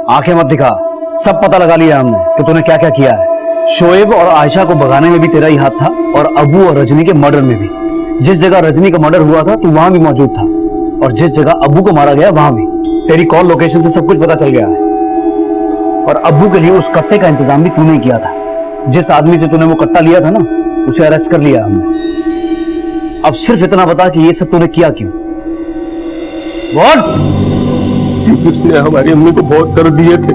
आंखें मत दिखा, सब पता लगा लिया हमने कि तूने क्या क्या किया है। शोएब और आयशा को भगाने में भी तेरा ही हाथ था, और अबू और रजनी के मर्डर में भी। जिस जगह रजनी का मर्डर हुआ था तू वहां भी मौजूद था, और जिस जगह अबू को मारा गया वहां भी। तेरी कॉल लोकेशन से सब कुछ पता चल गया है। और अबू के लिए उस कट्टे का इंतजाम भी तूने किया था। जिस आदमी से तूने वो कट्टा लिया था ना, उसे अरेस्ट कर लिया हमने। अब सिर्फ इतना बता कि ये सब तूने किया क्यों? What? क्योंकि उसने हमारी अम्मी को बहुत दर्द दिए थे।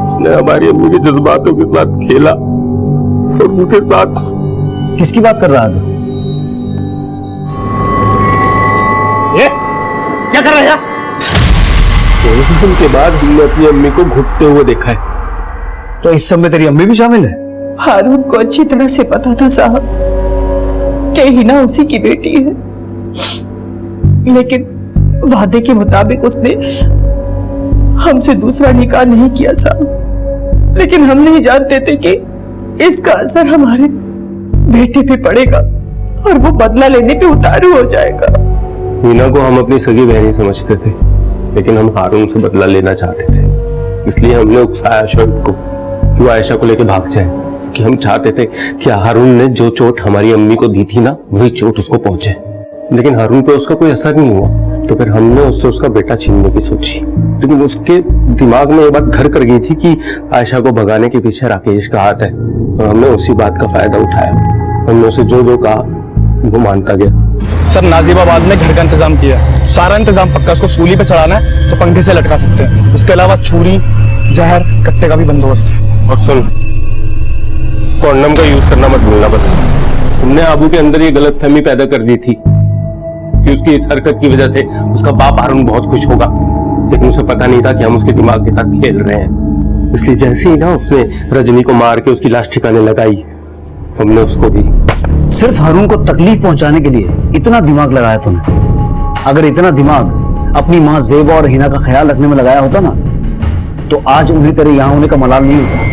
उसने हमारी अम्मी के जज्बातों के साथ खेला और उनके साथ। किसकी बात कर रहा है? ये क्या कर रहा है? तो उस दिन के बाद हमने अपनी अम्मी को घुटते हुए देखा है। तो इस सब में तेरी अम्मी भी शामिल है? हारून को अच्छी तरह से पता था साहब कि हिना उसी की बेटी है, लेकिन वादे के मुताबिक उसने हमसे दूसरा निकाह नहीं किया साहब। लेकिन हम नहीं जानते थे कि इसका असर हमारे बेटे पे पड़ेगा और वो बदला लेने पे उतारू हो जाएगा। हिना को हम अपनी सगी बहनी समझते थे, लेकिन हम हारून से बदला लेना चाहते थे। इसलिए हमने उकसाया शोएब को कि वो आयशा को लेकर भाग जाए, कि हम चाहते थे कि हारून ने जो चोट हमारी अम्मी को दी थी ना, वही चोट उसको पहुंचे। लेकिन हारून पे उसका कोई असर नहीं हुआ, तो फिर हमने उससे उसका बेटा छीनने की सोची। लेकिन उसके दिमाग में ये बात घर कर गई थी कि आयशा को भगाने के पीछे राकेश का हाथ है, और हमने उसी बात का फायदा उठाया। हमने उसे जो जो कहा वो मानता गया। सर नाजिबाबाद ने घर का इंतजाम किया, सारा इंतजाम पक्का। उसको सूली पे चढ़ाना है तो पंखे से लटका सकते हैं। इसके अलावा छुरी, जहर, कट्टे का भी बंदोबस्त है। और सुन, कॉन्डम का यूज करना मत भूलना बस। तुमने आबू के अंदर ये गलतफहमी पैदा कर दी थी कि उसकी इस हरकत की वजह से उसका बाप हारून बहुत खुश होगा, लेकिन उसे पता नहीं था कि हम उसके दिमाग के साथ खेल रहे हैं। इसलिए जैसे ही ना उसने रजनी को मार के उसकी लाश ठिकाने लगाई, हमने उसको भी। सिर्फ हारून को तकलीफ पहुंचाने के लिए इतना दिमाग लगाया तूने। अगर इतना दिमाग अपनी माँ ज़ेबा और हिना का ख्याल रखने में लगाया होता ना, तो आज उन्हें तेरे यहां होने का मलाल नहीं होता।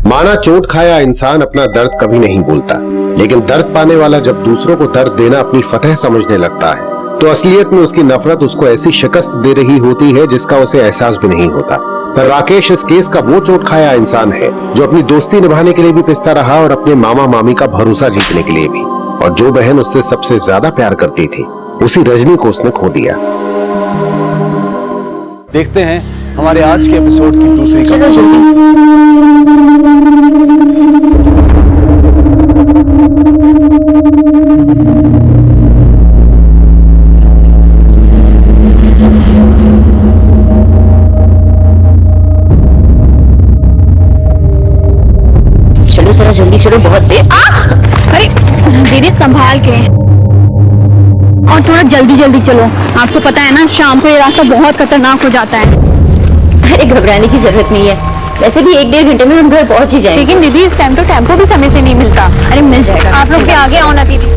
माना चोट खाया इंसान अपना दर्द कभी नहीं भूलता, लेकिन दर्द पाने वाला जब दूसरों को दर्द देना अपनी फतह समझने लगता है, तो असलियत में उसकी नफरत उसको ऐसी शिकस्त दे रही होती है जिसका उसे एहसास भी नहीं होता। पर राकेश इस केस का वो चोट खाया इंसान है जो अपनी दोस्ती निभाने के लिए भी पिसता रहा और अपने मामा मामी का भरोसा जीतने के लिए भी। और जो बहन उससे सबसे ज्यादा प्यार करती थी, उसी रजनी को उसने खो दिया। देखते हैं हमारे आज के एपिसोड की दूसरी चलो जरा जल्दी चलो, बहुत देर। अरे दीदी संभाल के, और थोड़ा जल्दी जल्दी चलो। आपको पता है ना, शाम को ये रास्ता बहुत खतरनाक हो जाता है। अरे घबराने की जरूरत नहीं है, वैसे भी 1-1.5 घंटे में हम घर पहुंच ही जाएंगे। लेकिन दीदी इस टाइम तो टेम्पो भी समय से नहीं मिलता। अरे मिल जाएगा, आप लोग भी आगे आओ ना दीदी।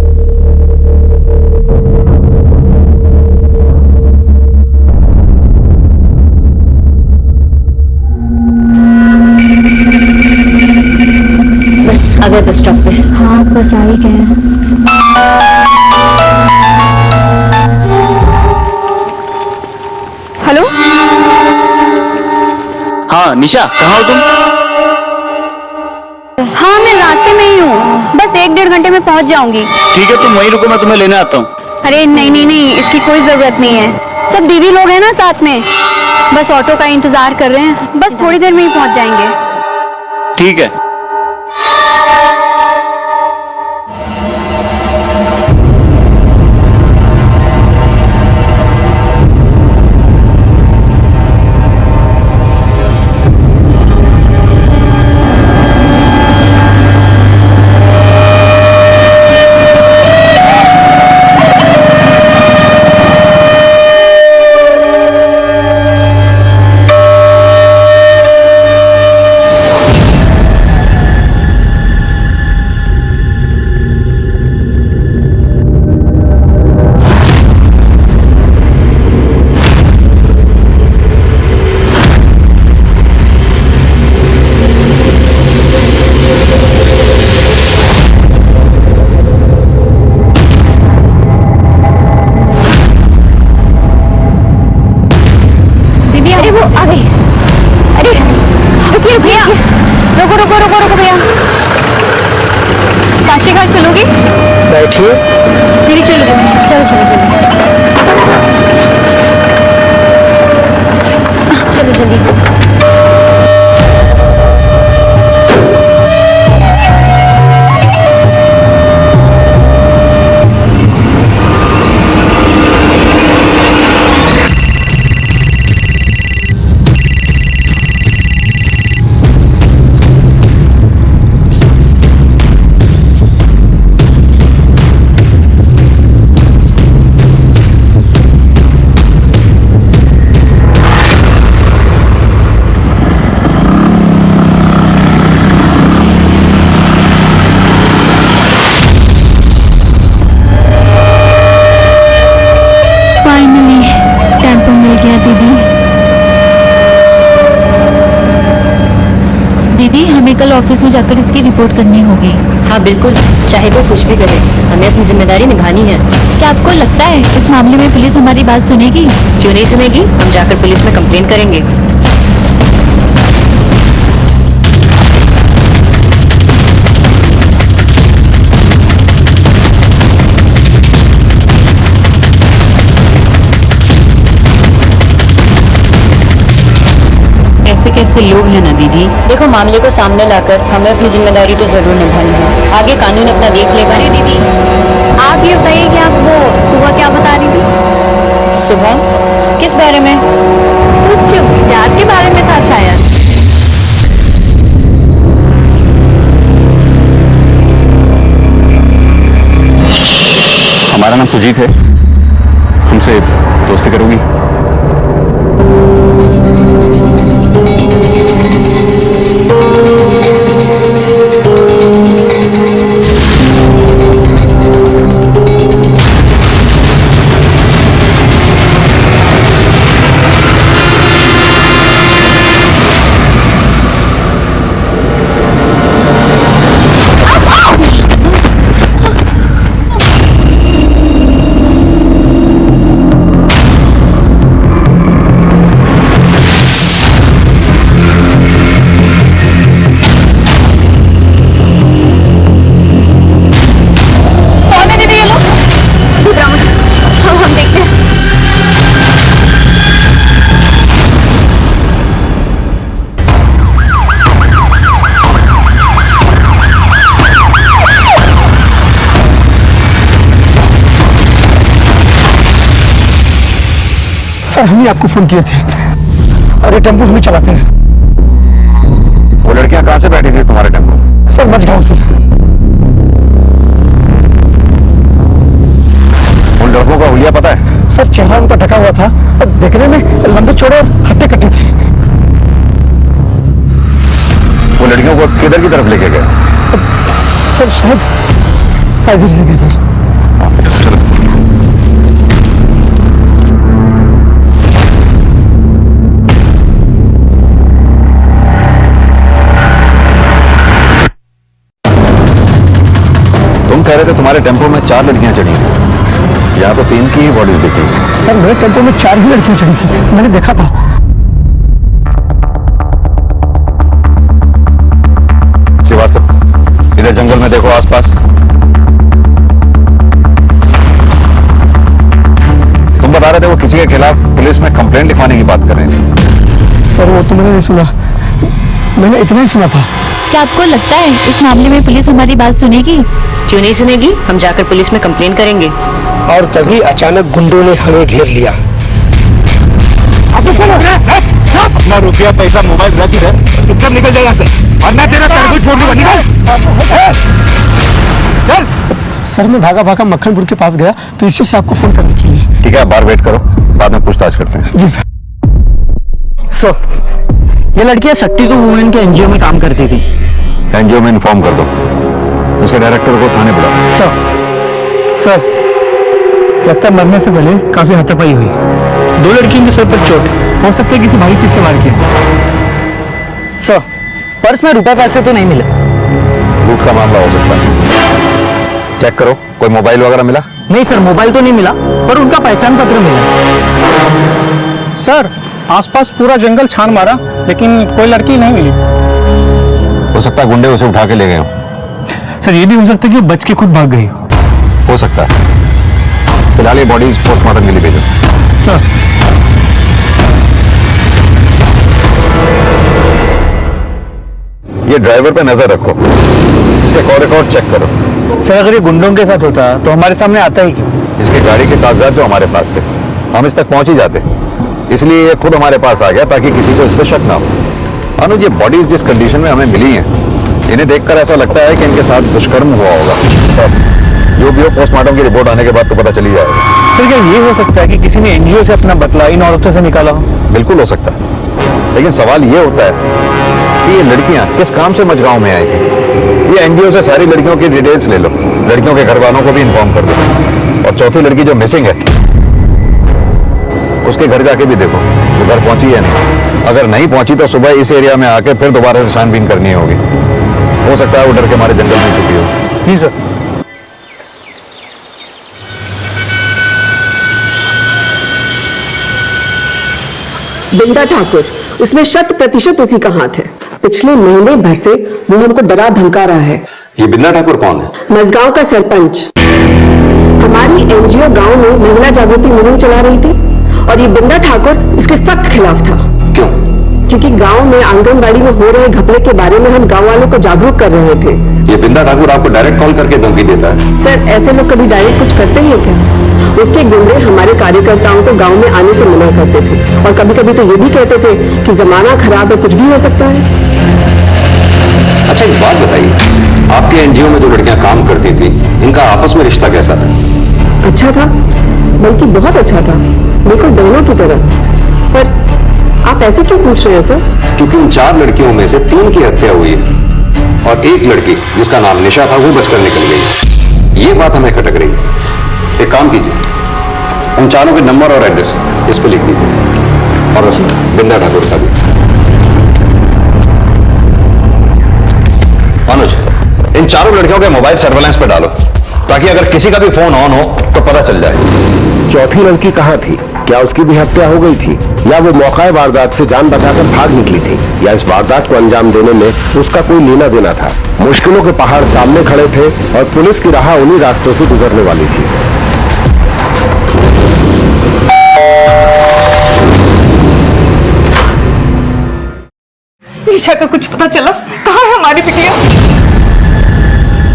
बस आ गए बस स्टॉप पे। हाँ बस आ ही गए। हेलो, हाँ निशा, कहाँ हो तुम? हाँ मैं रास्ते में ही हूँ, बस 1-1.5 घंटे में पहुँच जाऊंगी। ठीक है, तुम वहीं रुको, मैं तुम्हें लेने आता हूँ। अरे नहीं नहीं नहीं, इसकी कोई जरूरत नहीं है। सब दीदी लोग हैं ना साथ में, बस ऑटो का इंतजार कर रहे हैं। बस थोड़ी देर में ही पहुँच जाएंगे। ठीक है। बैठिए। दीदी चलो चलो चलो चलो जल्दी। कल ऑफिस में जाकर इसकी रिपोर्ट करनी होगी। हाँ बिल्कुल, चाहे वो कुछ भी करे, हमें अपनी जिम्मेदारी निभानी है। क्या आपको लगता है इस मामले में पुलिस हमारी बात सुनेगी? क्यों नहीं सुनेगी, हम जाकर पुलिस में कंप्लेन करेंगे। कैसे लोग हैं ना दीदी। देखो, मामले को सामने लाकर हमें अपनी जिम्मेदारी तो जरूर निभानी है, आगे कानून अपना देख लेगा। अरे दीदी, आप ये बताइए कि आप वो सुबह क्या बता रही थी? सुबह किस बारे में? कुछ याद के बारे में था शायद। हमारा नाम सुजीत है, हमसे दोस्ती करोगी? सर, हम ही आपको फोन किए थे। अरे टेम्पो हम ही चलाते हैं। वो लड़कियां कहां से बैठी थी तुम्हारे टेम्पो? सर मझगांव से। उन लड़कों का हुलिया पता है? सर, चेहरा उनका ढका हुआ था और देखने में लंबे चौड़े और हट्टे कट्टे थे। वो लड़कियों को किधर की तरफ लेके गए? सर शायद इधर ले गए सर। तुम कह रहे थे तुम्हारे टेम्पो में 4 लड़कियां चढ़ी हैं, यहाँ तो 3 की ही बॉडीज दिखी। सर, मेरे टेम्पो में 4 ही लड़कियां चढ़ी थी, मैंने देखा था। श्रीवास्तव, इधर जंगल में देखो आसपास। तुम बता रहे थे वो किसी के खिलाफ पुलिस में कंप्लेंट लिखवाने की बात कर रहे थे। सर, वो तो मैंने नहीं सुना, मैंने इतना ही सुना था। क्या आपको लगता है इस मामले में पुलिस हमारी बात सुनेगी? क्यों नहीं सुनेगी, हम जाकर पुलिस में कंप्लेन करेंगे। और तभी अचानक गुंडों ने हमें घेर लिया। अपना रुपया पैसा मोबाइल रख इधर, चुपचाप निकल जाए यहाँ से, वरना तेरा तरबूज फोड़ दूंगा। निकल चल। सर, मैं भागा भागा मक्खनपुर के पास गया पीछे से आपको फोन करने के लिए। ठीक है, बाहर वेट करो, बाद में पूछताछ करते हैं। जी सर। ये लड़कियां शक्ति टू वुमेन के एनजीओ में काम करती थी। एनजीओ में इन्फॉर्म कर दो, उसके डायरेक्टर को थाने बुलाओ। सर, लगता है मरने से पहले काफी हाथापाई हुई। 2 लड़कियों के सर पर चोट, हो सकता है किसी भारी चीज से मार किया। सर, पर्स में रुपए पैसे तो नहीं मिले। लूट का मामला हो सकता है, चेक करो। कोई मोबाइल वगैरह मिला? नहीं सर, मोबाइल तो नहीं मिला, पर उनका पहचान पत्र मिला। सर, आसपास पूरा जंगल छान मारा, लेकिन कोई लड़की नहीं मिली। हो सकता है गुंडे उसे उठा के ले गए हो। सर, ये भी हो सकता है कि बच के खुद भाग गई हो सकता है। फिलहाल ये बॉडीज पोस्टमार्टम के लिए भेजो। सर, ये ड्राइवर पे नजर रखो, इसके कॉल रिकॉर्ड चेक करो। सर, अगर ये गुंडों के साथ होता तो हमारे सामने आता ही क्यों? इसकी गाड़ी के कागजात जो हमारे पास थे, हम इस तक पहुंच ही जाते, इसलिए ये खुद हमारे पास आ गया ताकि किसी को इस पर शक ना हो। अनुज, ये बॉडीज जिस कंडीशन में हमें मिली हैं, इन्हें देखकर ऐसा लगता है कि इनके साथ दुष्कर्म हुआ होगा। जो भी हो, पोस्टमार्टम की रिपोर्ट आने के बाद तो पता चली जाएगा। सर, क्या ये हो सकता है कि किसी ने एनजीओ से अपना बदला इन औरतों से निकाला हो? बिल्कुल हो सकता है, लेकिन सवाल ये होता है कि ये लड़कियां किस काम से मझगांव में आई थी। ये एनजीओ से सारी लड़कियों की डिटेल्स ले लो, लड़कियों के घर वालों को भी इन्फॉर्म कर दो, और चौथी लड़की जो मिसिंग है उसके घर जाके भी देखो वो घर पहुंची है नहीं। अगर नहीं पहुंची तो सुबह इस एरिया में आके फिर दोबारा से छानबीन करनी होगी। हो सकता है वो डर के मारे जंगल में छुपी हो। जी सर। बिंदा ठाकुर, उसमें 100% उसी का हाथ है। पिछले महीने भर से वो हमको डरा धमका रहा है। ये बिंदा ठाकुर कौन है? मजगांव का सरपंच। हमारी एनजीओ गांव में महिला जागृति मुहिम चला रही थी और ये बिंदा ठाकुर उसके सख्त खिलाफ था। क्यों? क्योंकि गांव में आंगनबाड़ी में हो रहे घपले के बारे में हम गांव वालों को जागरूक कर रहे थे। ये बिंदा ठाकुर आपको डायरेक्ट कॉल करके धमकी देता है? सर, ऐसे लोग कभी डायरेक्ट कुछ करते ही है क्या? उसके गुंडे हमारे कार्यकर्ताओं को गांव में आने से मना करते थे और कभी कभी तो ये भी कहते थे कि जमाना खराब है, कुछ भी हो सकता है। अच्छा एक बात बताइए, आपके एनजीओ में जो लड़कियां काम करती थी इनका आपस में रिश्ता कैसा था? अच्छा था, बल्कि बहुत अच्छा था, बिल्कुल बहनों की तरह। पर आप ऐसे क्यों पूछ रहे हैं सर? क्योंकि उन 4 लड़कियों में से 3 की हत्या हुई है और एक लड़की जिसका नाम निशा था वो बचकर निकल गई। ये बात हमें खटक रही है। एक काम कीजिए, उन 4 के नंबर और एड्रेस इस पे लिख दीजिए और बिंदा ठाकुर का भी। मनोज, इन 4 लड़कियों के मोबाइल सर्वेलेंस पे डालो ताकि अगर किसी का भी फोन ऑन हो तो पता चल जाए। चौथी लड़की कहाँ थी? क्या उसकी भी हत्या हो गई थी या वो मौका वारदात से जान बचाकर भाग निकली थी या इस वारदात को अंजाम देने में उसका कोई लेना देना था? मुश्किलों के पहाड़ सामने खड़े थे और पुलिस की राह उन्हीं रास्तों से गुजरने वाली थी। ईशा का कुछ पता चला? कहाँ है हमारी बिटिया?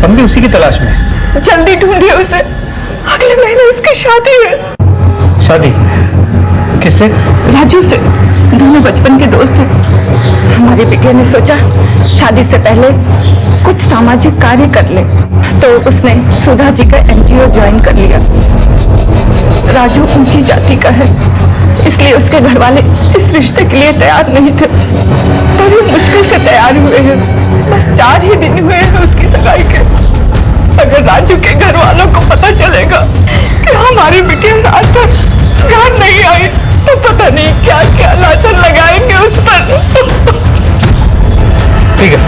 हम भी उसी की तलाश में हैं। जल्दी ढूंढिए उसे, अगले महीने उसकी शादी है। शादी किससे? राजू से, दोनों बचपन के दोस्त हैं। हमारी बिटिया ने सोचा शादी से पहले कुछ सामाजिक कार्य कर ले, तो उसने सुधा जी का एनजीओ ज्वाइन कर लिया। राजू ऊंची जाति का है, इसलिए उसके घर वाले इस रिश्ते के लिए तैयार नहीं थे, पर वो मुश्किल से तैयार हुए हैं। बस 4 ही दिन हुए हैं उसकी सगाई के। अगर राजू के घर वालों को पता चलेगा कि हमारी बिटिया रात भर घर नहीं आई तो पता नहीं क्या क्या लाछन लगाएंगे उस पर। ठीक है।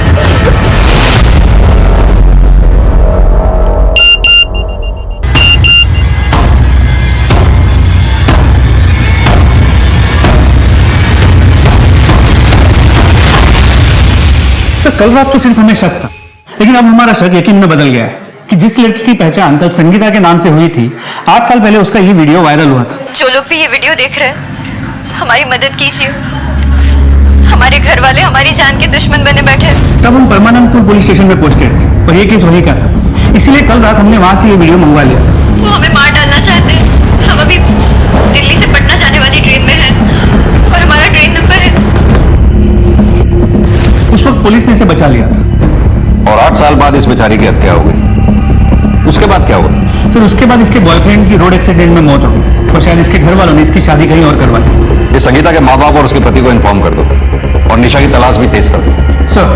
तो कल रात तो सिर्फ हमें शक था, लेकिन अब हमारा शक यकीन में बदल गया है कि जिस लड़की की पहचान कल संगीता के नाम से हुई थी, 8 साल पहले उसका ये वीडियो वायरल हुआ था। जो लोग भी ये वीडियो देख रहे हैं, हमारी मदद कीजिए। हमारे घर वाले हमारी जान के दुश्मन बने बैठे हैं। तब हम परमानंदपुर पुलिस स्टेशन में पोस्टेड थे और ये केस वही का था, इसीलिए कल रात हमने वहां से ये वीडियो मंगवा लिया। वो हमें मार डालना चाहते हैं। हम अभी दिल्ली से पटना जाने वाली ट्रेन में हैं और हमारा ट्रेन नंबर है। उस वक्त पुलिस ने इसे बचा लिया था और 8 साल बाद इस बेचारी की हत्या हो गई। उसके बाद क्या हुआ? फिर उसके बाद इसके बॉयफ्रेंड की रोड एक्सीडेंट में मौत हो गई और शायद इसके घर वालों ने इसकी शादी कहीं और करवाई। ये संगीता के माँ बाप और उसके पति को इन्फॉर्म कर दो और निशा की तलाश भी तेज कर दो। सर,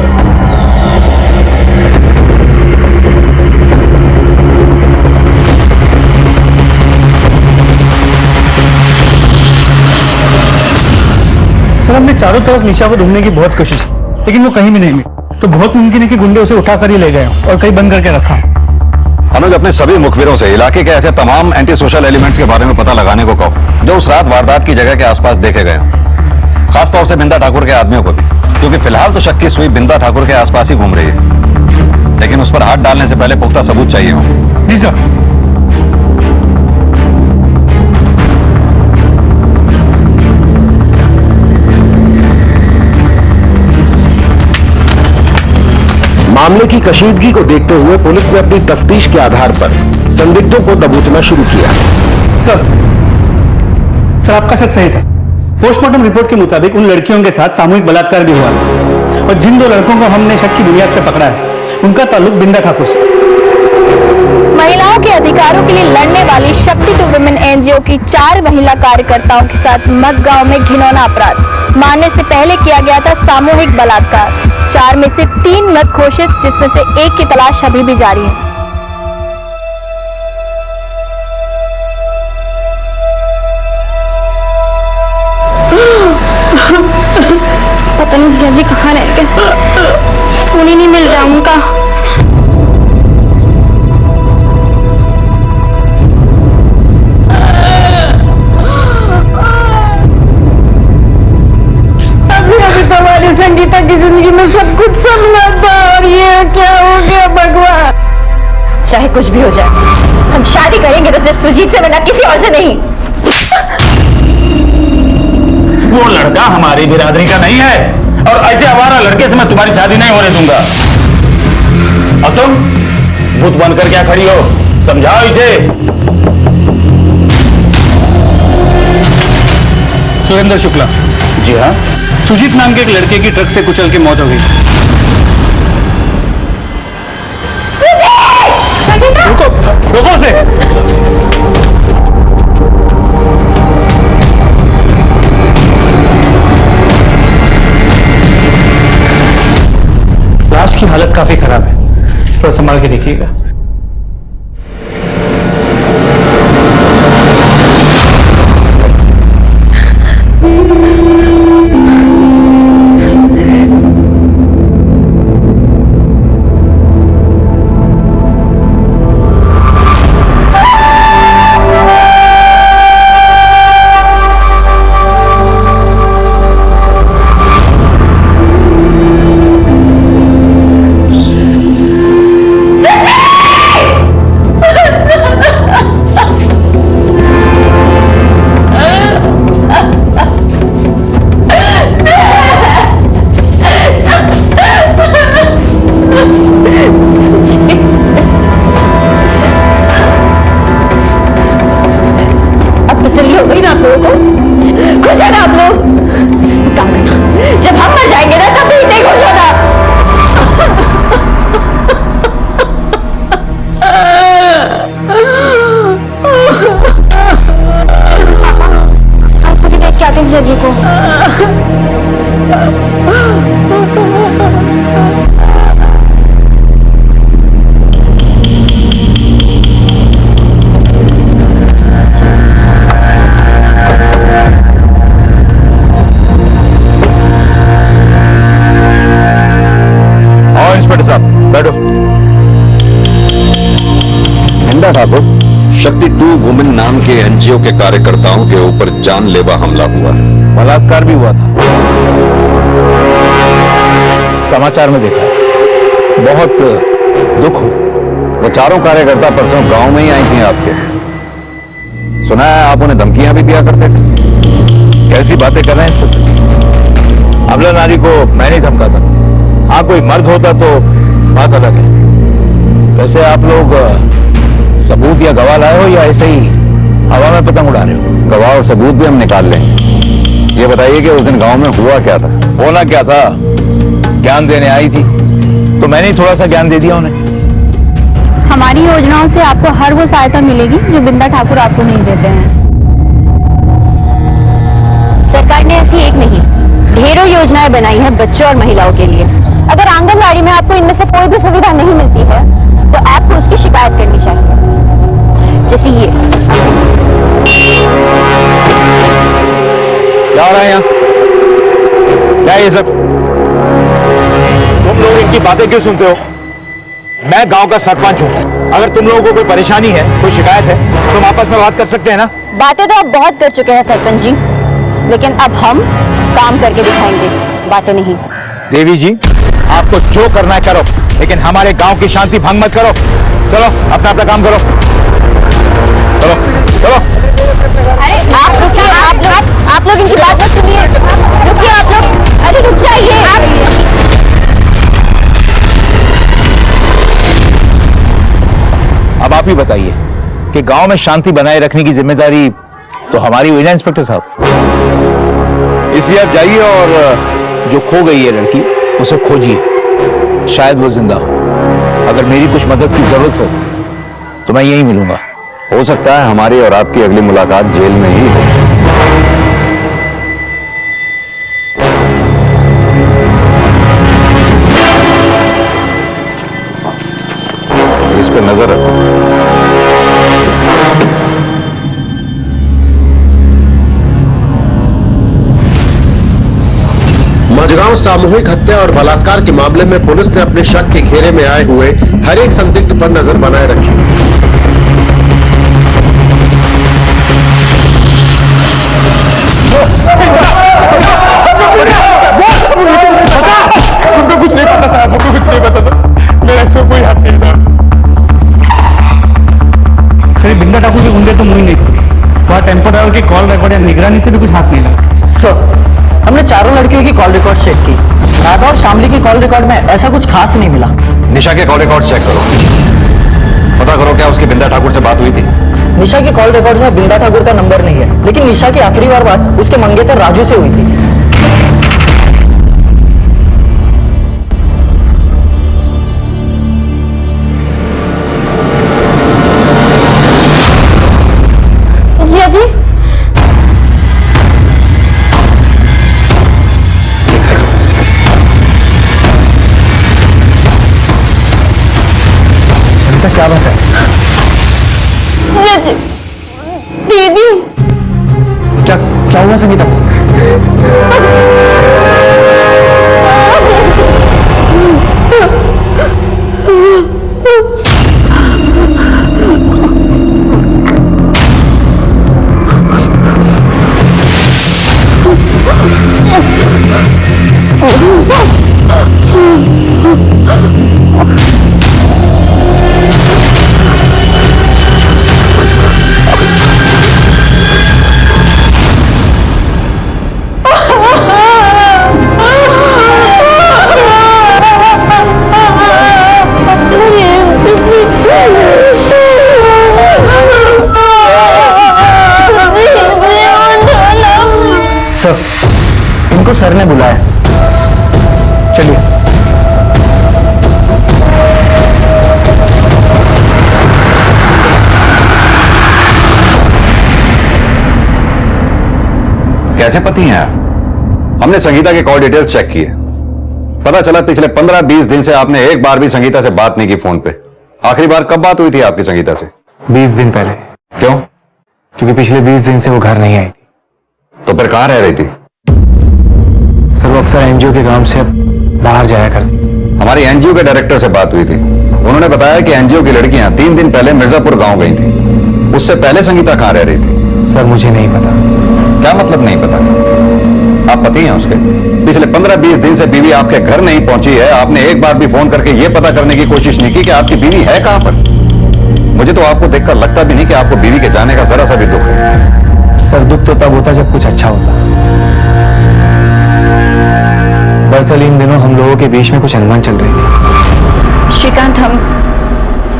हमने चारों तरफ निशा को ढूंढने की बहुत कोशिश की, लेकिन वो कहीं भी नहीं मिली। तो बहुत मुमकिन है कि गुंडे उसे उठाकर ही ले गए और कहीं बंद करके रखा। अनुज, अपने सभी मुखबिरों से इलाके के ऐसे तमाम एंटी सोशल एलिमेंट्स के बारे में पता लगाने को कहो जो उस रात वारदात की जगह के आसपास देखे गए हों। खासतौर से बिंदा ठाकुर के आदमियों को भी, क्योंकि फिलहाल तो शक की सुई बिंदा ठाकुर के आसपास ही घूम रही है, लेकिन उस पर हाथ डालने से पहले पुख्ता सबूत चाहिए हो। जी सर। मामले की कशीदगी को देखते हुए पुलिस ने अपनी तफ्तीश के आधार पर संदिग्धों को दबोचना शुरू किया। सर, आपका शक सही था। पोस्टमार्टम रिपोर्ट के मुताबिक उन लड़कियों के साथ सामूहिक बलात्कार भी हुआ है और जिन 2 लड़कों को हमने शक की बुनियाद पर पकड़ा है उनका ताल्लुक बिंदा ठाकुर से। महिलाओं के अधिकारों के लिए लड़ने वाली शक्ति टू वुमेन एनजीओ की 4 महिला कार्यकर्ताओं के साथ मजगांव में घिनौना अपराध, मारने से पहले किया गया था सामूहिक बलात्कार। 4 में से 3 मृत घोषित, जिसमें से 1 की तलाश अभी भी जारी है। सब कुछ संभला था और ये क्या हो गया भगवान। चाहे कुछ भी हो जाए, हम शादी करेंगे तो सिर्फ सुजीत से, वरना किसी और से नहीं। वो लड़का हमारी बिरादरी का नहीं है और ऐसे आवारा लड़के से मैं तुम्हारी शादी नहीं होने दूंगा। अब तुम भूत बनकर क्या खड़ी हो, समझाओ इसे। सुरेंद्र शुक्ला। जी हाँ। सुजीत नाम के एक लड़के की ट्रक से कुचल के मौत हो गई। रुको से। लाश की हालत काफी खराब है, थोड़ा संभाल के देखिएगा। जी को और इंस्पेक्टर साहब बैठो। हिंदा ठाकुर, शक्ति 2 वुमेन नाम के एनजीओ के कार्यकर्ताओं के ऊपर जानलेवा हमला हुआ है। बलात्कार भी हुआ था, समाचार में देखा। बहुत दुख हो। वो चारों कार्यकर्ता परसों गांव में ही आई थी आपके। सुना है आप उन्हें धमकियां भी दिया करते थे। कैसी बातें कर रहे हैं इंस्पेक्टर? अबला नारी को मैं नहीं धमकाता। हाँ, कोई मर्द होता तो बात अलग है। वैसे आप लोग सबूत या गवाह लाए हो या ऐसे ही हवा में पतंग उड़ा रहे हो? गवाह और सबूत भी हम निकाल लेंगे। ये बताइए कि उस दिन गांव में हुआ क्या था? होना क्या था? ज्ञान देने आई थी तो मैंने ही थोड़ा सा ज्ञान दे दिया उन्हें। हमारी योजनाओं से आपको हर वो सहायता मिलेगी जो बिंदा ठाकुर आपको नहीं देते हैं। सरकार ने ऐसी एक नहीं, ढेरों योजनाएं बनाई हैं बच्चों और महिलाओं के लिए। अगर आंगनबाड़ी में आपको इनमें से कोई भी सुविधा नहीं मिलती है तो आपको उसकी शिकायत करनी चाहिए। जैसे ये क्या हो रहा है यहाँ? क्या है ये सब? तुम लोग इनकी बातें क्यों सुनते हो? मैं गांव का सरपंच हूँ। अगर तुम लोगों को कोई परेशानी है, कोई शिकायत है, तुम आपस में बात कर सकते हैं ना? बातें तो आप बहुत कर चुके हैं सरपंच जी, लेकिन अब हम काम करके दिखाएंगे, बातें नहीं। देवी जी, आपको जो करना है करो, लेकिन हमारे गांव की शांति भंग मत करो। चलो अपना अपना काम करो। चलो चलो। अरे आप रुकिए, आप लोग इनकी बात मत सुनिए। रुकिए आप लोग, अरे रुक जाइए आप। अब आप ही बताइए कि गांव में शांति बनाए रखने की जिम्मेदारी तो हमारी हुई ना इंस्पेक्टर साहब। इसलिए आप जाइए और जो खो गई है लड़की उसे खोजिए, शायद वो जिंदा हो। अगर मेरी कुछ मदद की जरूरत हो तो मैं यहीं मिलूंगा। हो सकता है हमारी और आपकी अगली मुलाकात जेल में ही हो। इस पर नजर रखो। मझगांव सामूहिक हत्या और बलात्कार के मामले में पुलिस ने अपने शक के घेरे में आए हुए हर एक संदिग्ध पर नजर बनाए रखी। और निगरानी से भी कुछ हाथ नहीं लगा। सर, हमने चारों लड़कियों की कॉल रिकॉर्ड चेक की। राधा और शामली की कॉल रिकॉर्ड में ऐसा कुछ खास नहीं मिला। निशा के कॉल रिकॉर्ड चेक करो, पता करो क्या उसकी बिंदा ठाकुर से बात हुई थी। निशा की कॉल रिकॉर्ड में बिंदा ठाकुर का नंबर नहीं है, लेकिन निशा की आखिरी बार बात उसके मंगेतर राजू से हुई थी। जी संगीता, क्या बात है? दीदी, क्या हुआ संगीता? उनको सर ने बुलाया। चलिए। कैसे पति हैं आप? हमने संगीता के कॉल डिटेल्स चेक किए, पता चला पिछले 15-20 दिन से आपने एक बार भी संगीता से बात नहीं की फोन पे। आखिरी बार कब बात हुई थी आपकी संगीता से? 20 दिन पहले। क्यों? क्योंकि पिछले 20 दिन से वो घर नहीं आई थी। तो फिर कहां रह रही थी? सर, वो अक्सर एनजीओ के काम से बाहर जाया करती। हमारी एनजीओ के डायरेक्टर से बात हुई थी, उन्होंने बताया कि एनजीओ की लड़कियां 3 दिन पहले मिर्जापुर गांव गई थी। उससे पहले संगीता कहां रह रही थी? सर, मुझे नहीं पता। क्या मतलब नहीं पता? आप पति हैं उसके, पिछले 15-20 दिन से बीवी आपके घर नहीं पहुंची है, आपने एक बार भी फोन करके यह पता करने की कोशिश नहीं की कि आपकी बीवी है कहां पर। मुझे तो आपको देखकर लगता भी नहीं कि आपको बीवी के जाने का जरा सा भी दुख है। सर, दुख तो तब होता जब कुछ अच्छा होता। दरअसल इन दिनों हम लोगों के बीच में कुछ अनबन चल रही है। श्रीकांत,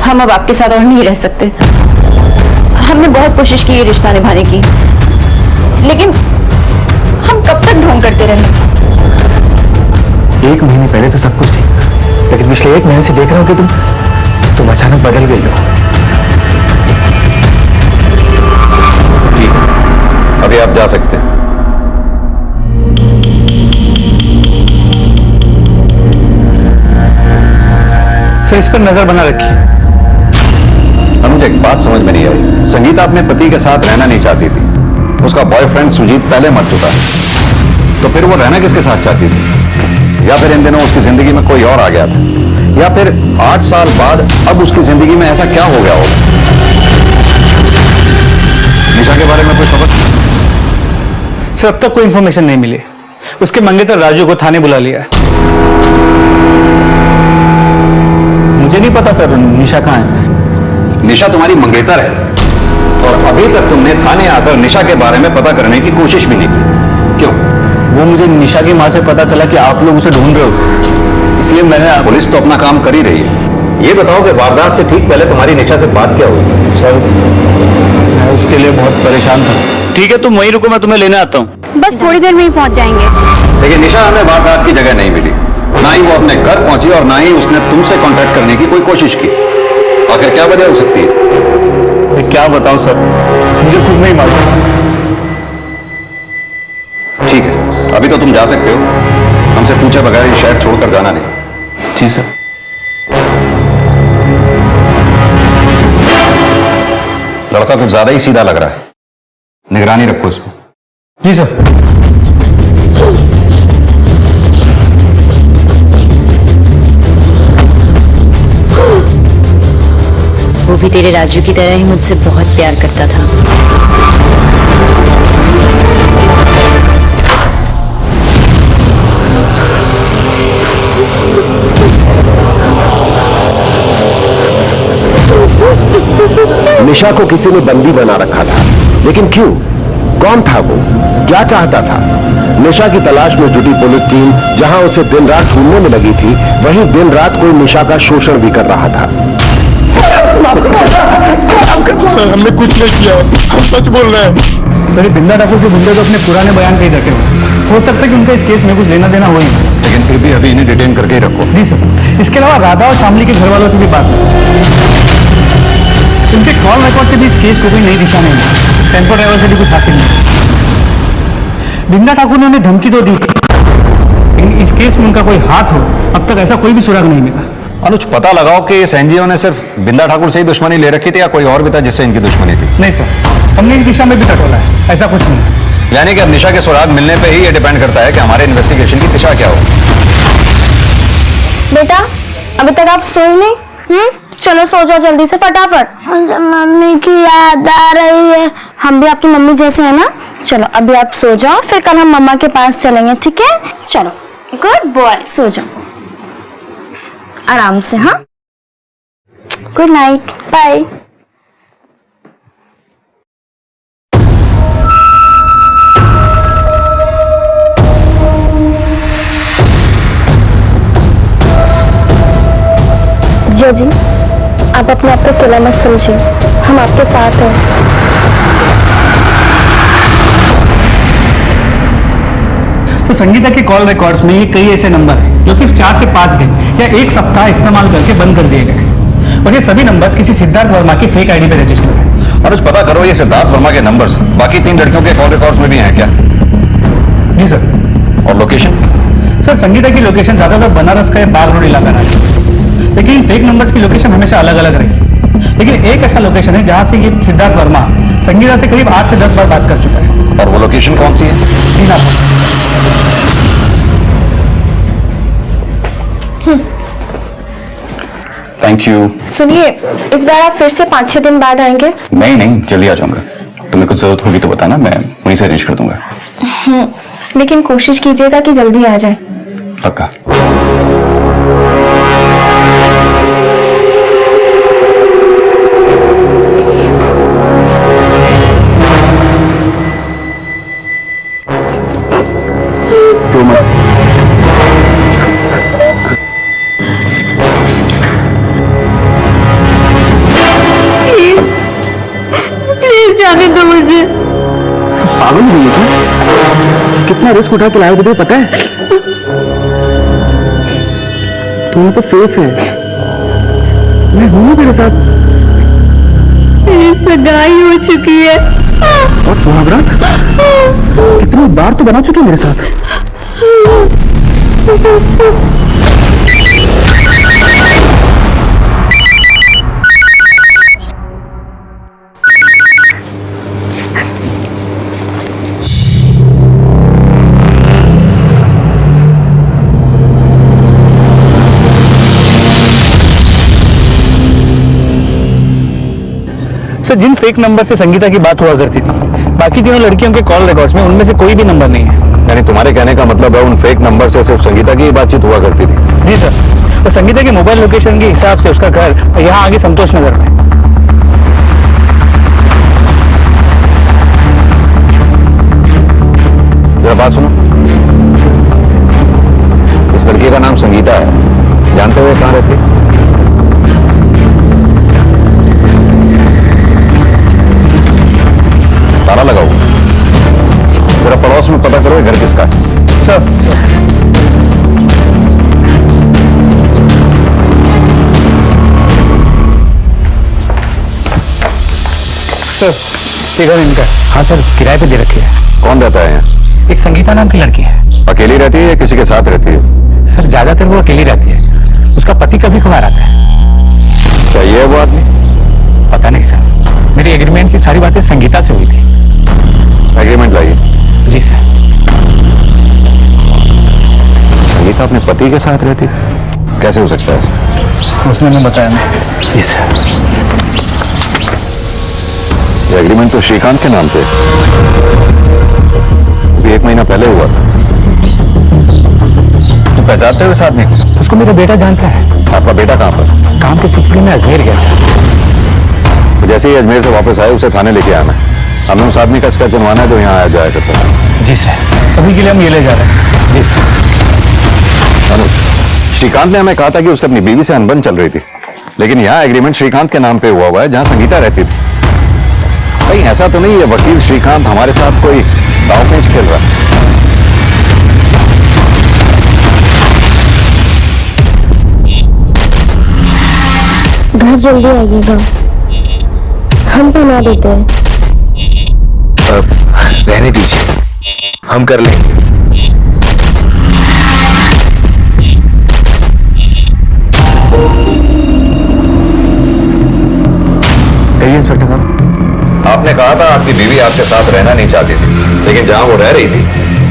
हम अब आपके साथ और नहीं रह सकते। हमने बहुत कोशिश की ये रिश्ता निभाने की, लेकिन हम कब तक ढोंग करते रहे? 1 महीने पहले तो सब कुछ ठीक था, लेकिन पिछले 1 महीने से देख रहा हूं कि तुम अचानक बदल गई हो। ठीक है, अभी आप जा सकते हैं। इस पर नजर बना रखी। अब मुझे एक बात समझ में नहीं आई, संगीता अपने पति के साथ रहना नहीं चाहती थी, उसका बॉयफ्रेंड सुजीत पहले मर चुका है, तो फिर वो रहना किसके साथ चाहती थी? या फिर इन दिनों उसकी जिंदगी में कोई और आ गया था, या फिर 8 साल बाद अब उसकी जिंदगी में ऐसा क्या हो गया होगा? निशा के बारे में कोई खबर? सर, अब तक कोई इंफॉर्मेशन नहीं मिली। उसके मंगेतर राजू को थाने बुला लिया है। मुझे नहीं पता सर, निशा कहाँ है। निशा तुम्हारी मंगेतर है और अभी तक तुमने थाने आकर निशा के बारे में पता करने की कोशिश भी नहीं की। क्यों? वो मुझे निशा की मां से पता चला कि आप लोग उसे ढूंढ रहे हो, इसलिए मैंने। पुलिस तो अपना काम कर ही रही है। ये बताओ कि वारदात से ठीक पहले तुम्हारी निशा से बात क्या हुई? सर, मैं उसके लिए बहुत परेशान था। ठीक है, तुम वहीं रुको, मैं तुम्हें लेने आता हूँ। बस थोड़ी देर में ही पहुंच जाएंगे। लेकिन निशा हमें वारदात की जगह नहीं मिली, ना ही वो अपने घर पहुंची और ना ही उसने तुमसे कांटेक्ट करने की कोई कोशिश की। आखिर क्या वजह हो सकती है? मैं क्या बताऊं सर, मुझे खुद नहीं मालूम। ठीक है, अभी तो तुम जा सकते हो, हमसे पूछे बगैर ये शहर छोड़कर जाना नहीं। जी सर। लड़का कुछ ज्यादा ही सीधा लग रहा है, निगरानी रखो इसमें। जी सर। वो भी तेरे राजू की तरह ही मुझसे बहुत प्यार करता था। निशा को किसी ने बंदी बना रखा था, लेकिन क्यों? कौन था वो, क्या चाहता था? निशा की तलाश में जुटी पुलिस टीम जहां उसे दिन रात ढूंढने में लगी थी, वहीं दिन रात कोई निशा का शोषण भी कर रहा था। सर हमने कुछ नहीं किया, हम सच बोल रहे हैं। सर बिंदा ठाकुर के गुंडे तो अपने पुराने बयान पे ही रखे हुए, हो सकता है कि उनका इस केस में कुछ लेना देना हो ही, लेकिन फिर भी अभी इन्हें डिटेन करके ही रखो। जी सर। इसके अलावा राधा और शामली के घर वालों से भी बात उनके कॉल रिकॉर्ड से भी इस केस को कोई नई दिशा नहीं है। टेम्पो ड्राइवर से भी कुछ हासिल नहीं। बिंदा ठाकुर ने उन्हें धमकी तो दी, लेकिन इस केस में उनका कोई हाथ हो, अब तक ऐसा कोई भी सुराग नहीं मिला। अनुज, पता लगाओ कि इस एनजीओ ने सिर्फ बिंदा ठाकुर से ही दुश्मनी ले रखी थी या कोई और भी था जिससे इनकी दुश्मनी थी? नहीं सर, हमने इस दिशा में भी टटोला है, ऐसा कुछ नहीं। यानी कि अब निशा के सुराग मिलने पे ही ये डिपेंड करता है कि हमारे इन्वेस्टिगेशन की दिशा क्या हो। बेटा अभी तक आप सोए नहीं? चलो सो जाओ जल्दी से फटाफट। मम्मी की याद आ रही है। हम भी आपकी मम्मी जैसे हैं ना। चलो अभी आप सो जाओ, फिर कल हम मम्मा के पास चलेंगे, ठीक है? चलो गुड बॉय, सो जाओ आराम से। हाँ, गुड नाइट, बाय। जिया जी, आप अपने आप को अकेला मत समझिए, हम आपके साथ हैं। तो संगीता के कॉल रिकॉर्ड्स में ये कई ऐसे नंबर हैं जो सिर्फ 4 से 5 दिन या एक सप्ताह इस्तेमाल करके बंद कर दिए गए, और ये सभी नंबर्स किसी सिद्धार्थ वर्मा की फेक आईडी पे रजिस्टर्ड है। और पता करो ये सिद्धार्थ वर्मा के नंबर्स बाकी 3 लड़कियों के कॉल रिकॉर्ड्स में भी हैं क्या? जी सर। और लोकेशन? सर संगीता की लोकेशन ज्यादातर बनारस का बाग रोड इलाका रहा है, लेकिन फेक नंबर्स की लोकेशन हमेशा अलग अलग रही। लेकिन एक ऐसा लोकेशन है जहां से ये सिद्धार्थ वर्मा संगीता से करीब 8 से 10 बार बात कर चुका है। और वो लोकेशन कौन सी है? Thank you. सुनिए, इस बार आप फिर से 5-6 दिन बाद आएंगे? नहीं, जल्दी आ जाऊंगा। तुम्हें कुछ जरूरत होगी तो बताना, मैं वहीं से अरेंज कर दूंगा। लेकिन कोशिश कीजिएगा कि जल्दी आ जाए। पक्का। प्लीज जाने दो मुझे। पागल नहीं है क्या? कितना रिस्क उठा के लाए थे पता है? तुम तो सेफ है, मैं हूं तेरे साथ। मेरी सगाई हो चुकी है। और सुहागरात कितनी बार तो बना चुकी है मेरे साथ। सर जिन फेक नंबर से संगीता की बात हुआ करती थी, बाकी तीनों लड़कियों के कॉल रिकॉर्ड्स में उनमें से कोई भी नंबर नहीं है। यानी तुम्हारे कहने का मतलब है उन फेक नंबर से सिर्फ संगीता की बातचीत हुआ करती थी? जी सर। तो संगीता के मोबाइल लोकेशन के हिसाब से उसका घर यहाँ आगे संतोष नगर में। जरा बात सुनो, इस लड़की का नाम संगीता है, जानते हो कहाँ रहती है? ताला लगाओ, जरा पड़ोस में पता करो घर किसका है। सर ये घर इनका? हाँ सर, किराए पे दे रखी है। कौन रहता है यहाँ? एक संगीता नाम की लड़की है। अकेली रहती है या किसी के साथ रहती है? सर ज्यादातर वो अकेली रहती है, उसका पति कभी कभार आता है। चाहिए वो आदमी? पता नहीं सर, मेरी एग्रीमेंट की सारी बातें संगीता से हुई थी। एग्रीमेंट लाइए। जी सर। संगीता अपने पति के साथ रहती थी, कैसे हो सकता है? उसने हमें बताया नहीं। जी सर। ये एग्रीमेंट तो श्रीकांत के नाम पे अभी 1 महीना पहले हुआ था। तुम पहचानते हो इस आदमी को? उसको मेरा बेटा जानता है। आपका बेटा कहाँ पर? काम के सिलसिले में अजमेर गया था। तो जैसे ही अजमेर से वापस आए उसे थाने लेके आना है। हमें उस आदमी का स्केच बनवाना है जो यहाँ आया जाया करता है। जी सर, अभी के लिए हम ये ले जा रहे हैं। जी सर। अनुज, श्रीकांत ने हमें कहा था कि उसकी अपनी बीवी से अनबन चल रही थी, लेकिन यहाँ एग्रीमेंट श्रीकांत के नाम पे हुआ है जहाँ संगीता रहती थी। कहीं ऐसा तो नहीं है वकील श्रीकांत हमारे साथ कोई दांव पेच खेल रहा है? घर जल्दी आइएगा, हम बना देते हैं। रहने दीजिए, हम कर लेंगे। इंस्पेक्टर साहब, आपने कहा था आपकी बीवी आपके साथ रहना नहीं चाहती थी, लेकिन जहां वो रह रही थी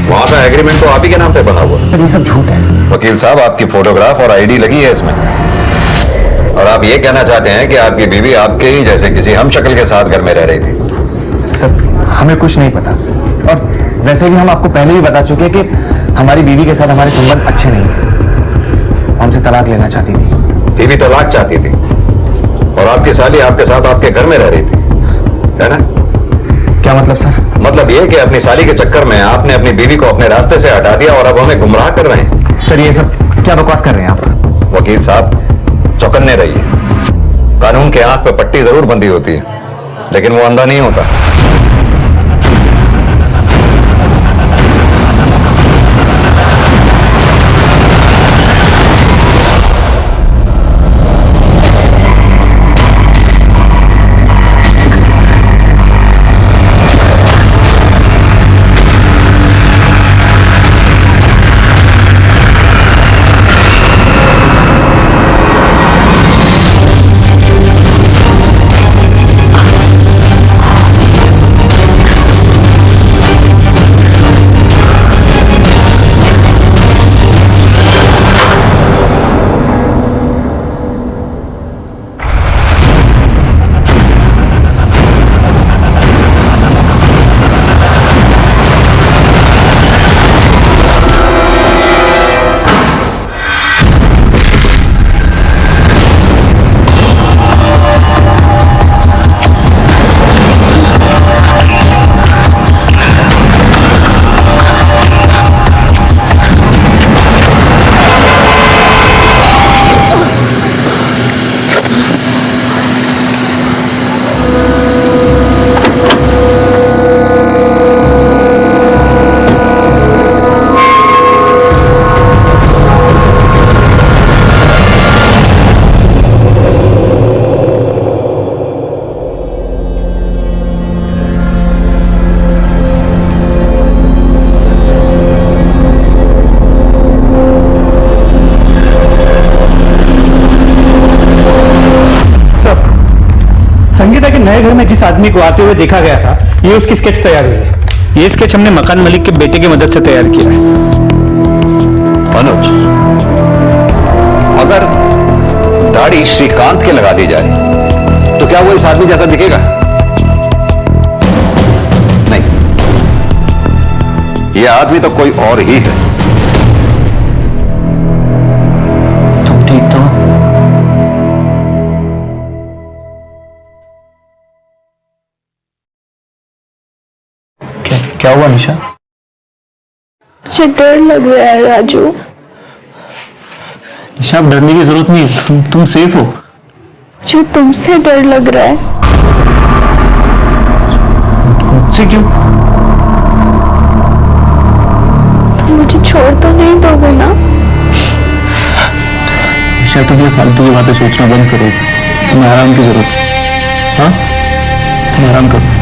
वहां का एग्रीमेंट तो आप ही के नाम पे बना हुआ। ये सब झूठ है। वकील साहब, आपकी फोटोग्राफ और आईडी लगी है इसमें, और आप ये कहना चाहते हैं कि आपकी बीवी आपके ही जैसे किसी हम शक्ल के साथ घर में रह रही थी? सर, हमें कुछ नहीं पता, और वैसे भी हम आपको पहले ही बता चुके कि हमारी बीवी के साथ हमारे संबंध अच्छे नहीं थे। हमसे तलाक लेना चाहती थी। बीवी तलाक चाहती थी और आपकी साली आपके साथ आपके घर में रह रही थी, है ना? क्या मतलब सर? मतलब ये कि अपनी साली के चक्कर में आपने अपनी बीवी को अपने रास्ते से हटा दिया और अब हमें गुमराह कर रहे हैं। सर, ये सब क्या बकवास कर रहे हैं आप? वकील साहब, चौकन्ने रहिए। कानून के आंख पे पट्टी जरूर बंधी होती है, लेकिन वो अंधा नहीं होता। संगीता के नए घर में जिस आदमी को आते हुए देखा गया था, ये उसकी स्केच तैयार हुई है। ये स्केच हमने मकान मालिक के बेटे की मदद से तैयार किया है। अनुज, अगर दाढ़ी श्रीकांत के लगा दी जाए तो क्या वो इस आदमी जैसा दिखेगा? नहीं, यह आदमी तो कोई और ही है। तुम ठीक तो? क्या हुआ निशा? मुझे डर लग रहा है राजू। निशा, अब डरने की जरूरत नहीं है, तुम सेफ हो। जो तुमसे डर लग रहा है। मुझसे क्यों? तुम मुझे छोड़ तो नहीं दोगे ना? निशा, तुम ये फालतू की बातें सोचना बंद करो। तुम्हें आराम की जरूरत है। हाँ, तुम आराम करो।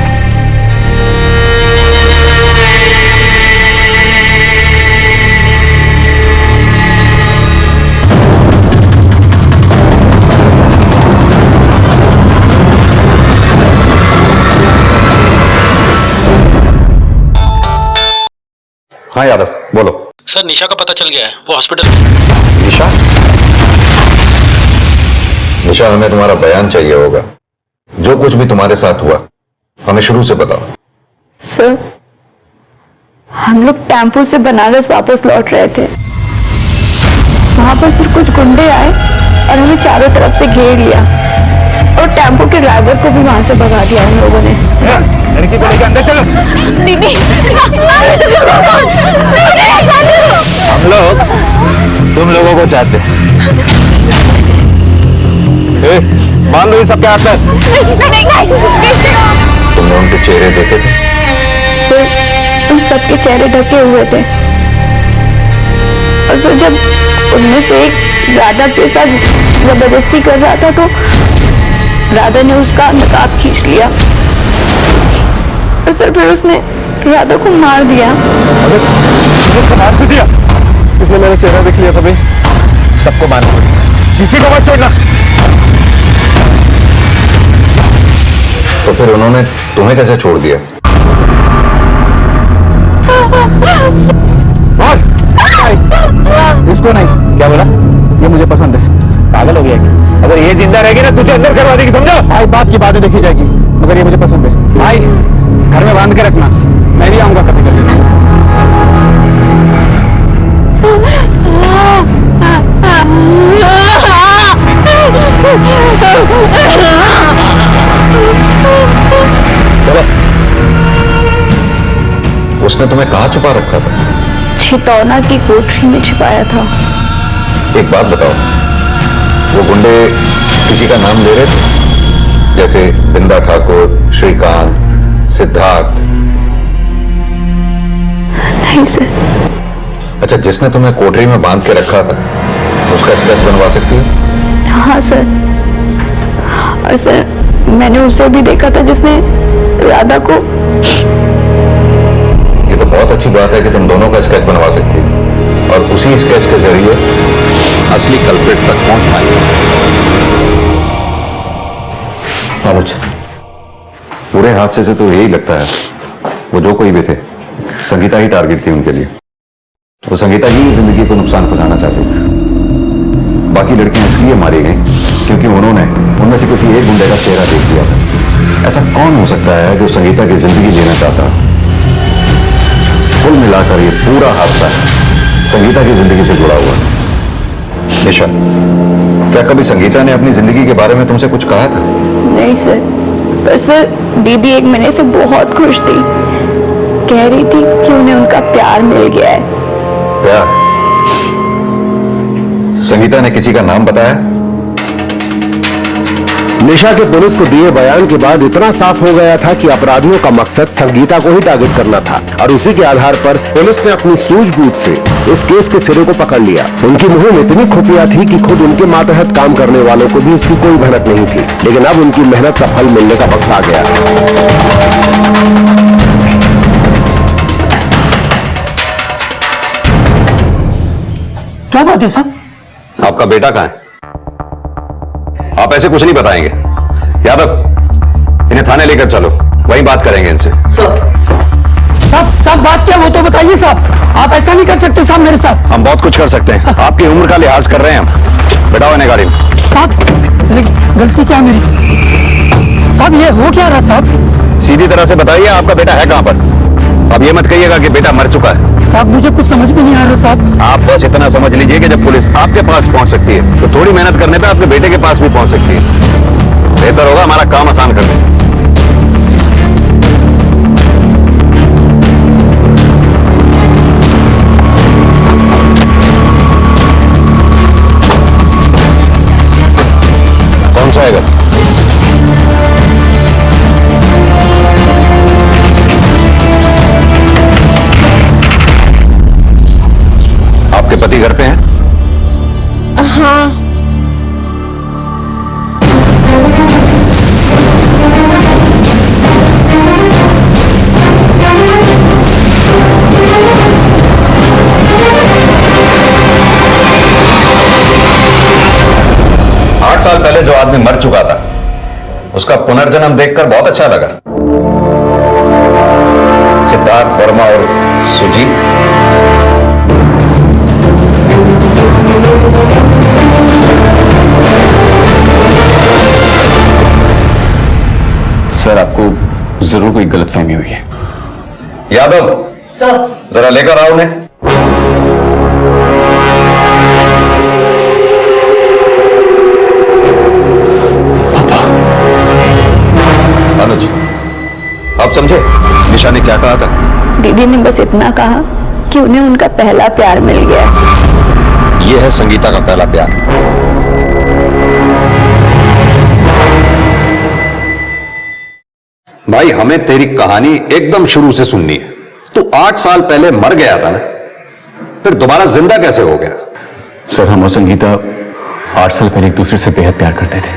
हाँ यादव, बोलो। सर, निशा का पता चल गया है, वो हॉस्पिटल में। निशा? निशा, हमें तुम्हारा बयान चाहिए होगा। जो कुछ भी तुम्हारे साथ हुआ हमें शुरू से बताओ। सर, हम लोग टेम्पो से बनारस वापस लौट रहे थे। वहां पर फिर कुछ गुंडे आए और हमें चारों तरफ से घेर लिया। और टेम्पो के ड्राइवर को भी वहां से भगा दिया उन लोगों ने। लड़की को लेकर अंदर चलो। दीदी हम लोग तुम लोगों को चाहते हैं। मान लो ये सबके हाथ में। तुमने उनके चेहरे देखे थे? तो उन सबके चेहरे ढके हुए थे और तो जब उनमें से एक राधा के साथ जबरदस्ती कर रहा था तो राधा ने उसका नकाब खींच लिया और सर फिर उसने राधा को मार दिया। मार भी दिया? इसने मेरा चेहरा देख लिया था भाई। सबको मारना पड़ेगा, किसी को मत छोड़ना। तो फिर उन्होंने तुम्हें कैसे छोड़ दिया? इसको नहीं। क्या बोला? ये मुझे पसंद है। पागल हो गया क्या? अगर ये जिंदा रहेगी ना तुझे अंदर करवा देगी, समझो? भाई बात की बातें देखी जाएगी, मगर ये मुझे पसंद है। भाई घर में बांध के रखना, मैं भी आऊंगा कभी कभी। चलो। उसने तुम्हें कहाँ छुपा रखा था? छितौना की कोठरी में छिपाया था। एक बात बताओ, वो गुंडे किसी का नाम ले रहे थे? जैसे बिंदा ठाकुर, श्रीकांत, सिद्धार्थ? नहीं सर। अच्छा, जिसने तुम्हें कोठरी में बांध के रखा था उसका स्केच बनवा सकती है? हाँ सर। और सर मैंने उसे भी देखा था जिसने राधा को। ये तो बहुत अच्छी बात है कि तुम दोनों का स्केच बनवा सकती हो और उसी स्केच के जरिए असली कल्प्रिट तक पहुंच पाएंगे। अनुज, पूरे हादसे से तो यही लगता है वो जो कोई भी थे संगीता ही टारगेट थी उनके लिए। वो संगीता की जिंदगी को नुकसान पहुंचाना चाहती थी। बाकी लड़कियां इसलिए मारी गई क्योंकि उन्होंने उनमें से किसी एक गुंडे का चेहरा देख लिया था। ऐसा कौन हो सकता है जो संगीता की जिंदगी जीना चाहता? कुल मिलाकर ये पूरा हादसा संगीता की जिंदगी से जुड़ा हुआ है। निशा, क्या कभी संगीता ने अपनी जिंदगी के बारे में तुमसे कुछ कहा था? नहीं सर, पर सर दीदी 1 महीने से बहुत खुश थी। कह रही थी कि उन्हें उनका प्यार मिल गया है। प्यार? संगीता ने किसी का नाम बताया? निशा के पुलिस को दिए बयान के बाद इतना साफ हो गया था कि अपराधियों का मकसद संगीता को ही टारगेट करना था और उसी के आधार पर पुलिस ने अपनी सूझबूझ से इस केस के सिरे को पकड़ लिया। उनकी मुहिम इतनी खुफिया थी कि खुद उनके मातहत काम करने वालों को भी इसकी कोई भनक नहीं थी, लेकिन अब उनकी मेहनत का फल मिलने का वक्त आ गया। क्या बात है साहब? आपका बेटा कहाँ है? आप ऐसे कुछ नहीं बताएंगे। यादव, इन्हें थाने लेकर चलो, वहीं बात करेंगे इनसे। साहब बात क्या वो तो बताइए साहब। आप ऐसा नहीं कर सकते साहब मेरे साथ। हम बहुत कुछ कर सकते हैं, आपकी उम्र का लिहाज कर रहे हैं हम। बैठाओ इन्हें गाड़ी में। साहब गलती क्या मेरी? साहब ये हो क्या रहा साहब? सीधी तरह से बताइए आपका बेटा है कहां पर? अब ये मत कहिएगा कि बेटा मर चुका है। साहब मुझे कुछ समझ में नहीं आ रहा साहब। आप बस इतना समझ लीजिए कि जब पुलिस आपके पास पहुंच सकती है तो थोड़ी मेहनत करने पे आपके बेटे के पास भी पहुंच सकती है। बेहतर होगा हमारा काम आसान कर दें। कौन सा है घर? आपके पति घर पे हैं? हाँ। साल पहले जो आदमी मर चुका था उसका पुनर्जन्म देखकर बहुत अच्छा लगा। सिद्धार्थ वर्मा और सुजीत। सर आपको जरूर कोई गलतफहमी हुई है। यादव सर, जरा लेकर आओ उन्हें। पापा समझे निशा ने क्या कहा था? दीदी ने बस इतना कहा कि उन्हें उनका पहला प्यार मिल गया। यह है संगीता का पहला प्यार। भाई हमें तेरी कहानी एकदम शुरू से सुननी है। तू 8 साल पहले मर गया था ना, फिर दोबारा जिंदा कैसे हो गया? सर हम और संगीता 8 साल पहले एक दूसरे से बेहद प्यार करते थे,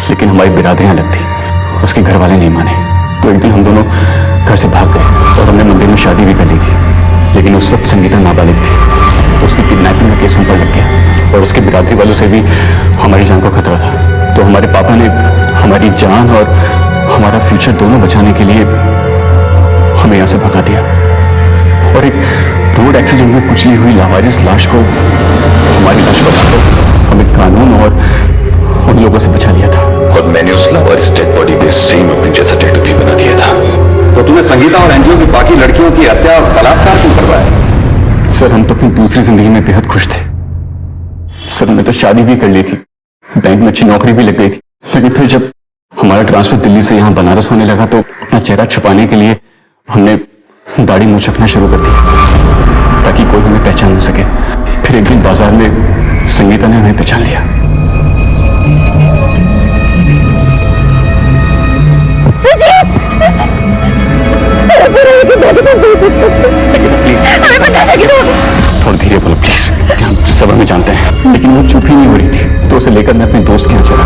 लेकिन हमारी बिरादरियां अलग थी। उसके घर वाले नहीं माने, तो एक दिन हम दोनों घर से भाग गए और हमने मंदिर में शादी भी कर ली थी। लेकिन उस वक्त संगीता नाबालिग थी, तो उसकी किडनैपिंग का केस हम पर लग गया और उसके बिरादरी वालों से भी हमारी जान को खतरा था। तो हमारे पापा ने हमारी जान और हमारा फ्यूचर दोनों बचाने के लिए हमें यहां से भगा दिया और एक रोड एक्सीडेंट में कुचली हुई लावारिस लाश को हमारी लाश बताकर हमें कानून और उन लोगों से बचा लिया था। और मैंने उस लावारिस डेड बॉडी पे सेम अपने जैसा टैटू भी बना दिया था। तो तूने संगीता और एनजीओ की बाकी लड़कियों की हत्या और बलात्कार क्यों करवाया? सर हम तो अपनी दूसरी जिंदगी में बेहद खुश थे। सर हमने तो शादी भी कर ली थी, बैंक में अच्छी नौकरी भी लग गई थी, लेकिन फिर जब हमारा ट्रांसफर दिल्ली से यहाँ बनारस होने लगा तो अपना चेहरा छुपाने के लिए हमने दाढ़ी मूंछ रखना शुरू कर दी ताकि कोई हमें पहचान न सके। फिर एक दिन बाजार में संगीता ने हमें पहचान लिया। थोड़ा धीरे बोलो प्लीज, हम सबर में जानते हैं। लेकिन वो चुप ही नहीं हो रही थी, तो उसे लेकर मैं अपने दोस्त के यहाँ चला।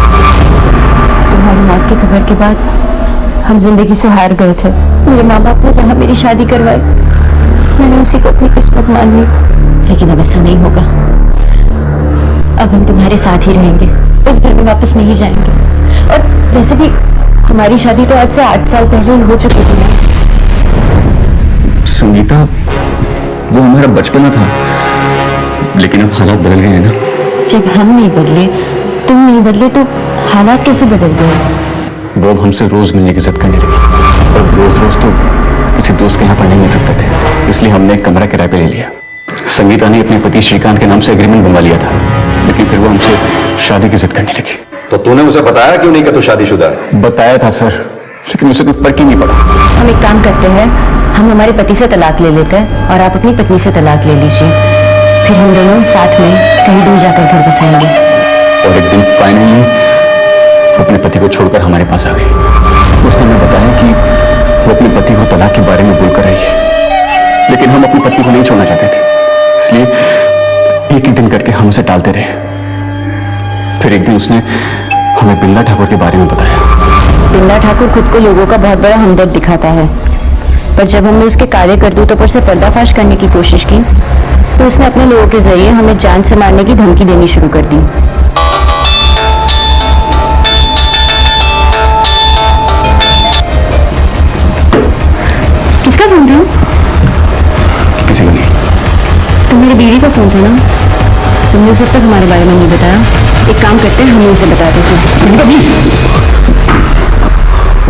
तुम्हारी मौत की खबर के बाद हम जिंदगी से हार गए थे। मेरे माँ बाप ने जहाँ मेरी शादी करवाई, मैंने उसी को अपनी किस्मत मान ली। लेकिन अब ऐसा नहीं होगा। अब हम तुम्हारे साथ ही रहेंगे, उस घर में वापस नहीं जाएंगे। और वैसे भी हमारी शादी तो आज से 8 साल पहले ही हो चुकी थी। संगीता वो हमारा बचपना था, लेकिन अब हालात बदल गए हैं ना। जब हम नहीं बदले, तुम नहीं बदले, तो हालात कैसे बदल गए? वो अब हमसे रोज मिलने की जिद करने लगी और रोज रोज तो किसी दोस्त के यहाँ पर नहीं मिल सकते थे, इसलिए हमने एक कमरा किराए पे ले लिया। संगीता ने अपने पति श्रीकांत के नाम से एग्रीमेंट बनवा लिया था, लेकिन फिर वो हमसे शादी की जिद करने लगी। तो तूने उसे बताया क्यों नहीं कि तू शादीशुदा है? बताया था सर, लेकिन उसे कोई फर्क ही नहीं पड़ा। हम एक काम करते हैं, हम हमारे पति से तलाक ले लेते हैं और आप अपनी पत्नी से तलाक ले लीजिए। फिर हम दोनों साथ में कहीं दूर जाकर घर बसाएंगे। और एक दिन फाइनली वो अपने पति को छोड़कर हमारे पास आ गई। उसने हमें बताया कि वो अपने पति को तलाक के बारे में बोलकर रही है, लेकिन हम अपनी पत्नी को नहीं छोड़ना चाहते थे, इसलिए एक एक दिन करके हम उसे टालते रहे। फिर एक दिन उसने हमें बिंदा ठाकुर के बारे में बताया। बिंदा ठाकुर खुद को लोगों का बहुत बड़ा हमदर्द दिखाता है, पर जब हमने उसके कार्य करतूतों पर से पर्दाफाश करने की कोशिश की तो उसने अपने लोगों के जरिए हमें जान से मारने की धमकी देनी शुरू कर दी। किसका फोन था? किसी का नहीं। तो मेरी बीवी का फोन था ना? तुमने उसे तक हमारे बारे में नहीं बताया। एक काम करते हैं, हम उसे बता देते हैं।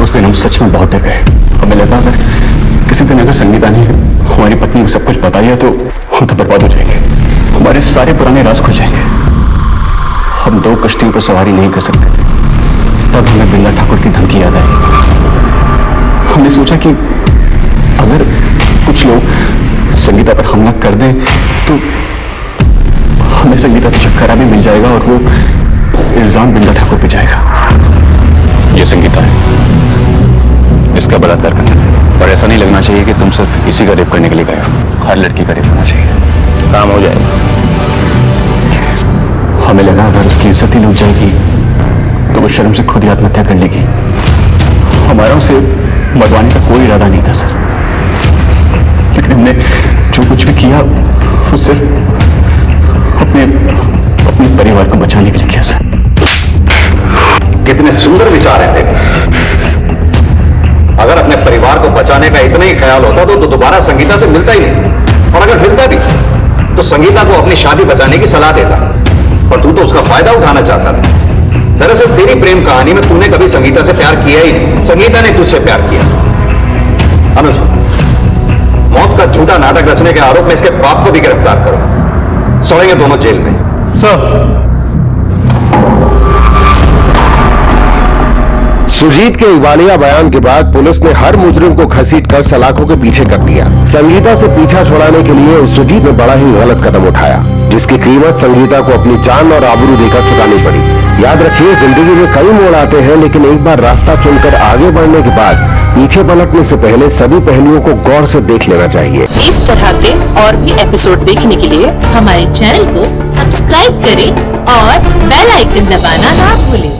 उस दिन हम सच में बहुत डर गए। हमें लगा अगर किसी दिन अगर संगीता ने हमारी पत्नी को सब कुछ बता दिया तो हम तो बर्बाद हो जाएंगे, हमारे सारे पुराने राज खुल जाएंगे। हम 2 कश्तियों पर सवारी नहीं कर सकते थे। तब हमें बिंदा ठाकुर की धमकी याद आई। हमने सोचा कि अगर कुछ लोग संगीता पर हमला कर दें तो हमें संगीता से छुटकारा भी मिल जाएगा और वो इल्जाम बिंदा ठाकुर पे जाएगा। ये संगीता है, इसका बलात्कार करना है। और ऐसा नहीं लगना चाहिए कि तुम सिर्फ इसी का रेप करने के लिए गए हो, हर लड़की का रेप होना चाहिए, काम हो जाएगा। हमें लगा अगर उसकी इज्जत ही लूट जाएगी तो वो शर्म से खुद ही आत्महत्या कर लेगी। हमारा उसे मरवाने का कोई इरादा नहीं था सर, लेकिन हमने जो कुछ भी किया वो सिर्फ अपने परिवार को बचाने के लिए किया सर। कितने सुंदर विचार हैं तेरे। अगर अपने परिवार को बचाने का इतना ही ख्याल होता तो दोबारा संगीता से मिलता ही नहीं, और अगर मिलता भी तो संगीता को अपनी शादी बचाने की सलाह देता, पर तू तो उसका फायदा उठाना चाहता था। दरअसल तेरी प्रेम कहानी में तूने कभी संगीता से प्यार किया ही नहीं, संगीता ने तुझसे प्यार किया। अनुज, मौत का झूठा नाटक रचने के आरोप में इसके बाप को भी गिरफ्तार करो, सोएंगे दोनों जेल में। सर सुजीत के इवालिया बयान के बाद पुलिस ने हर मुजरिम को घसीटकर सलाखों के पीछे कर दिया। संगीता से पीछा छुड़ाने के लिए सुजीत ने बड़ा ही गलत कदम उठाया, जिसकी कीमत संगीता को अपनी जान और आबरू देकर चुकानी पड़ी। याद रखिए, जिंदगी में कई मोड़ आते हैं, लेकिन एक बार रास्ता चुनकर आगे बढ़ने के बाद पीछे पलटने से पहले सभी पहलुओं को गौर से देख लेना चाहिए। इस तरह के और भी एपिसोड देखने के लिए हमारे चैनल को सब्सक्राइब करें और बेल आइकन दबाना ना भूलें।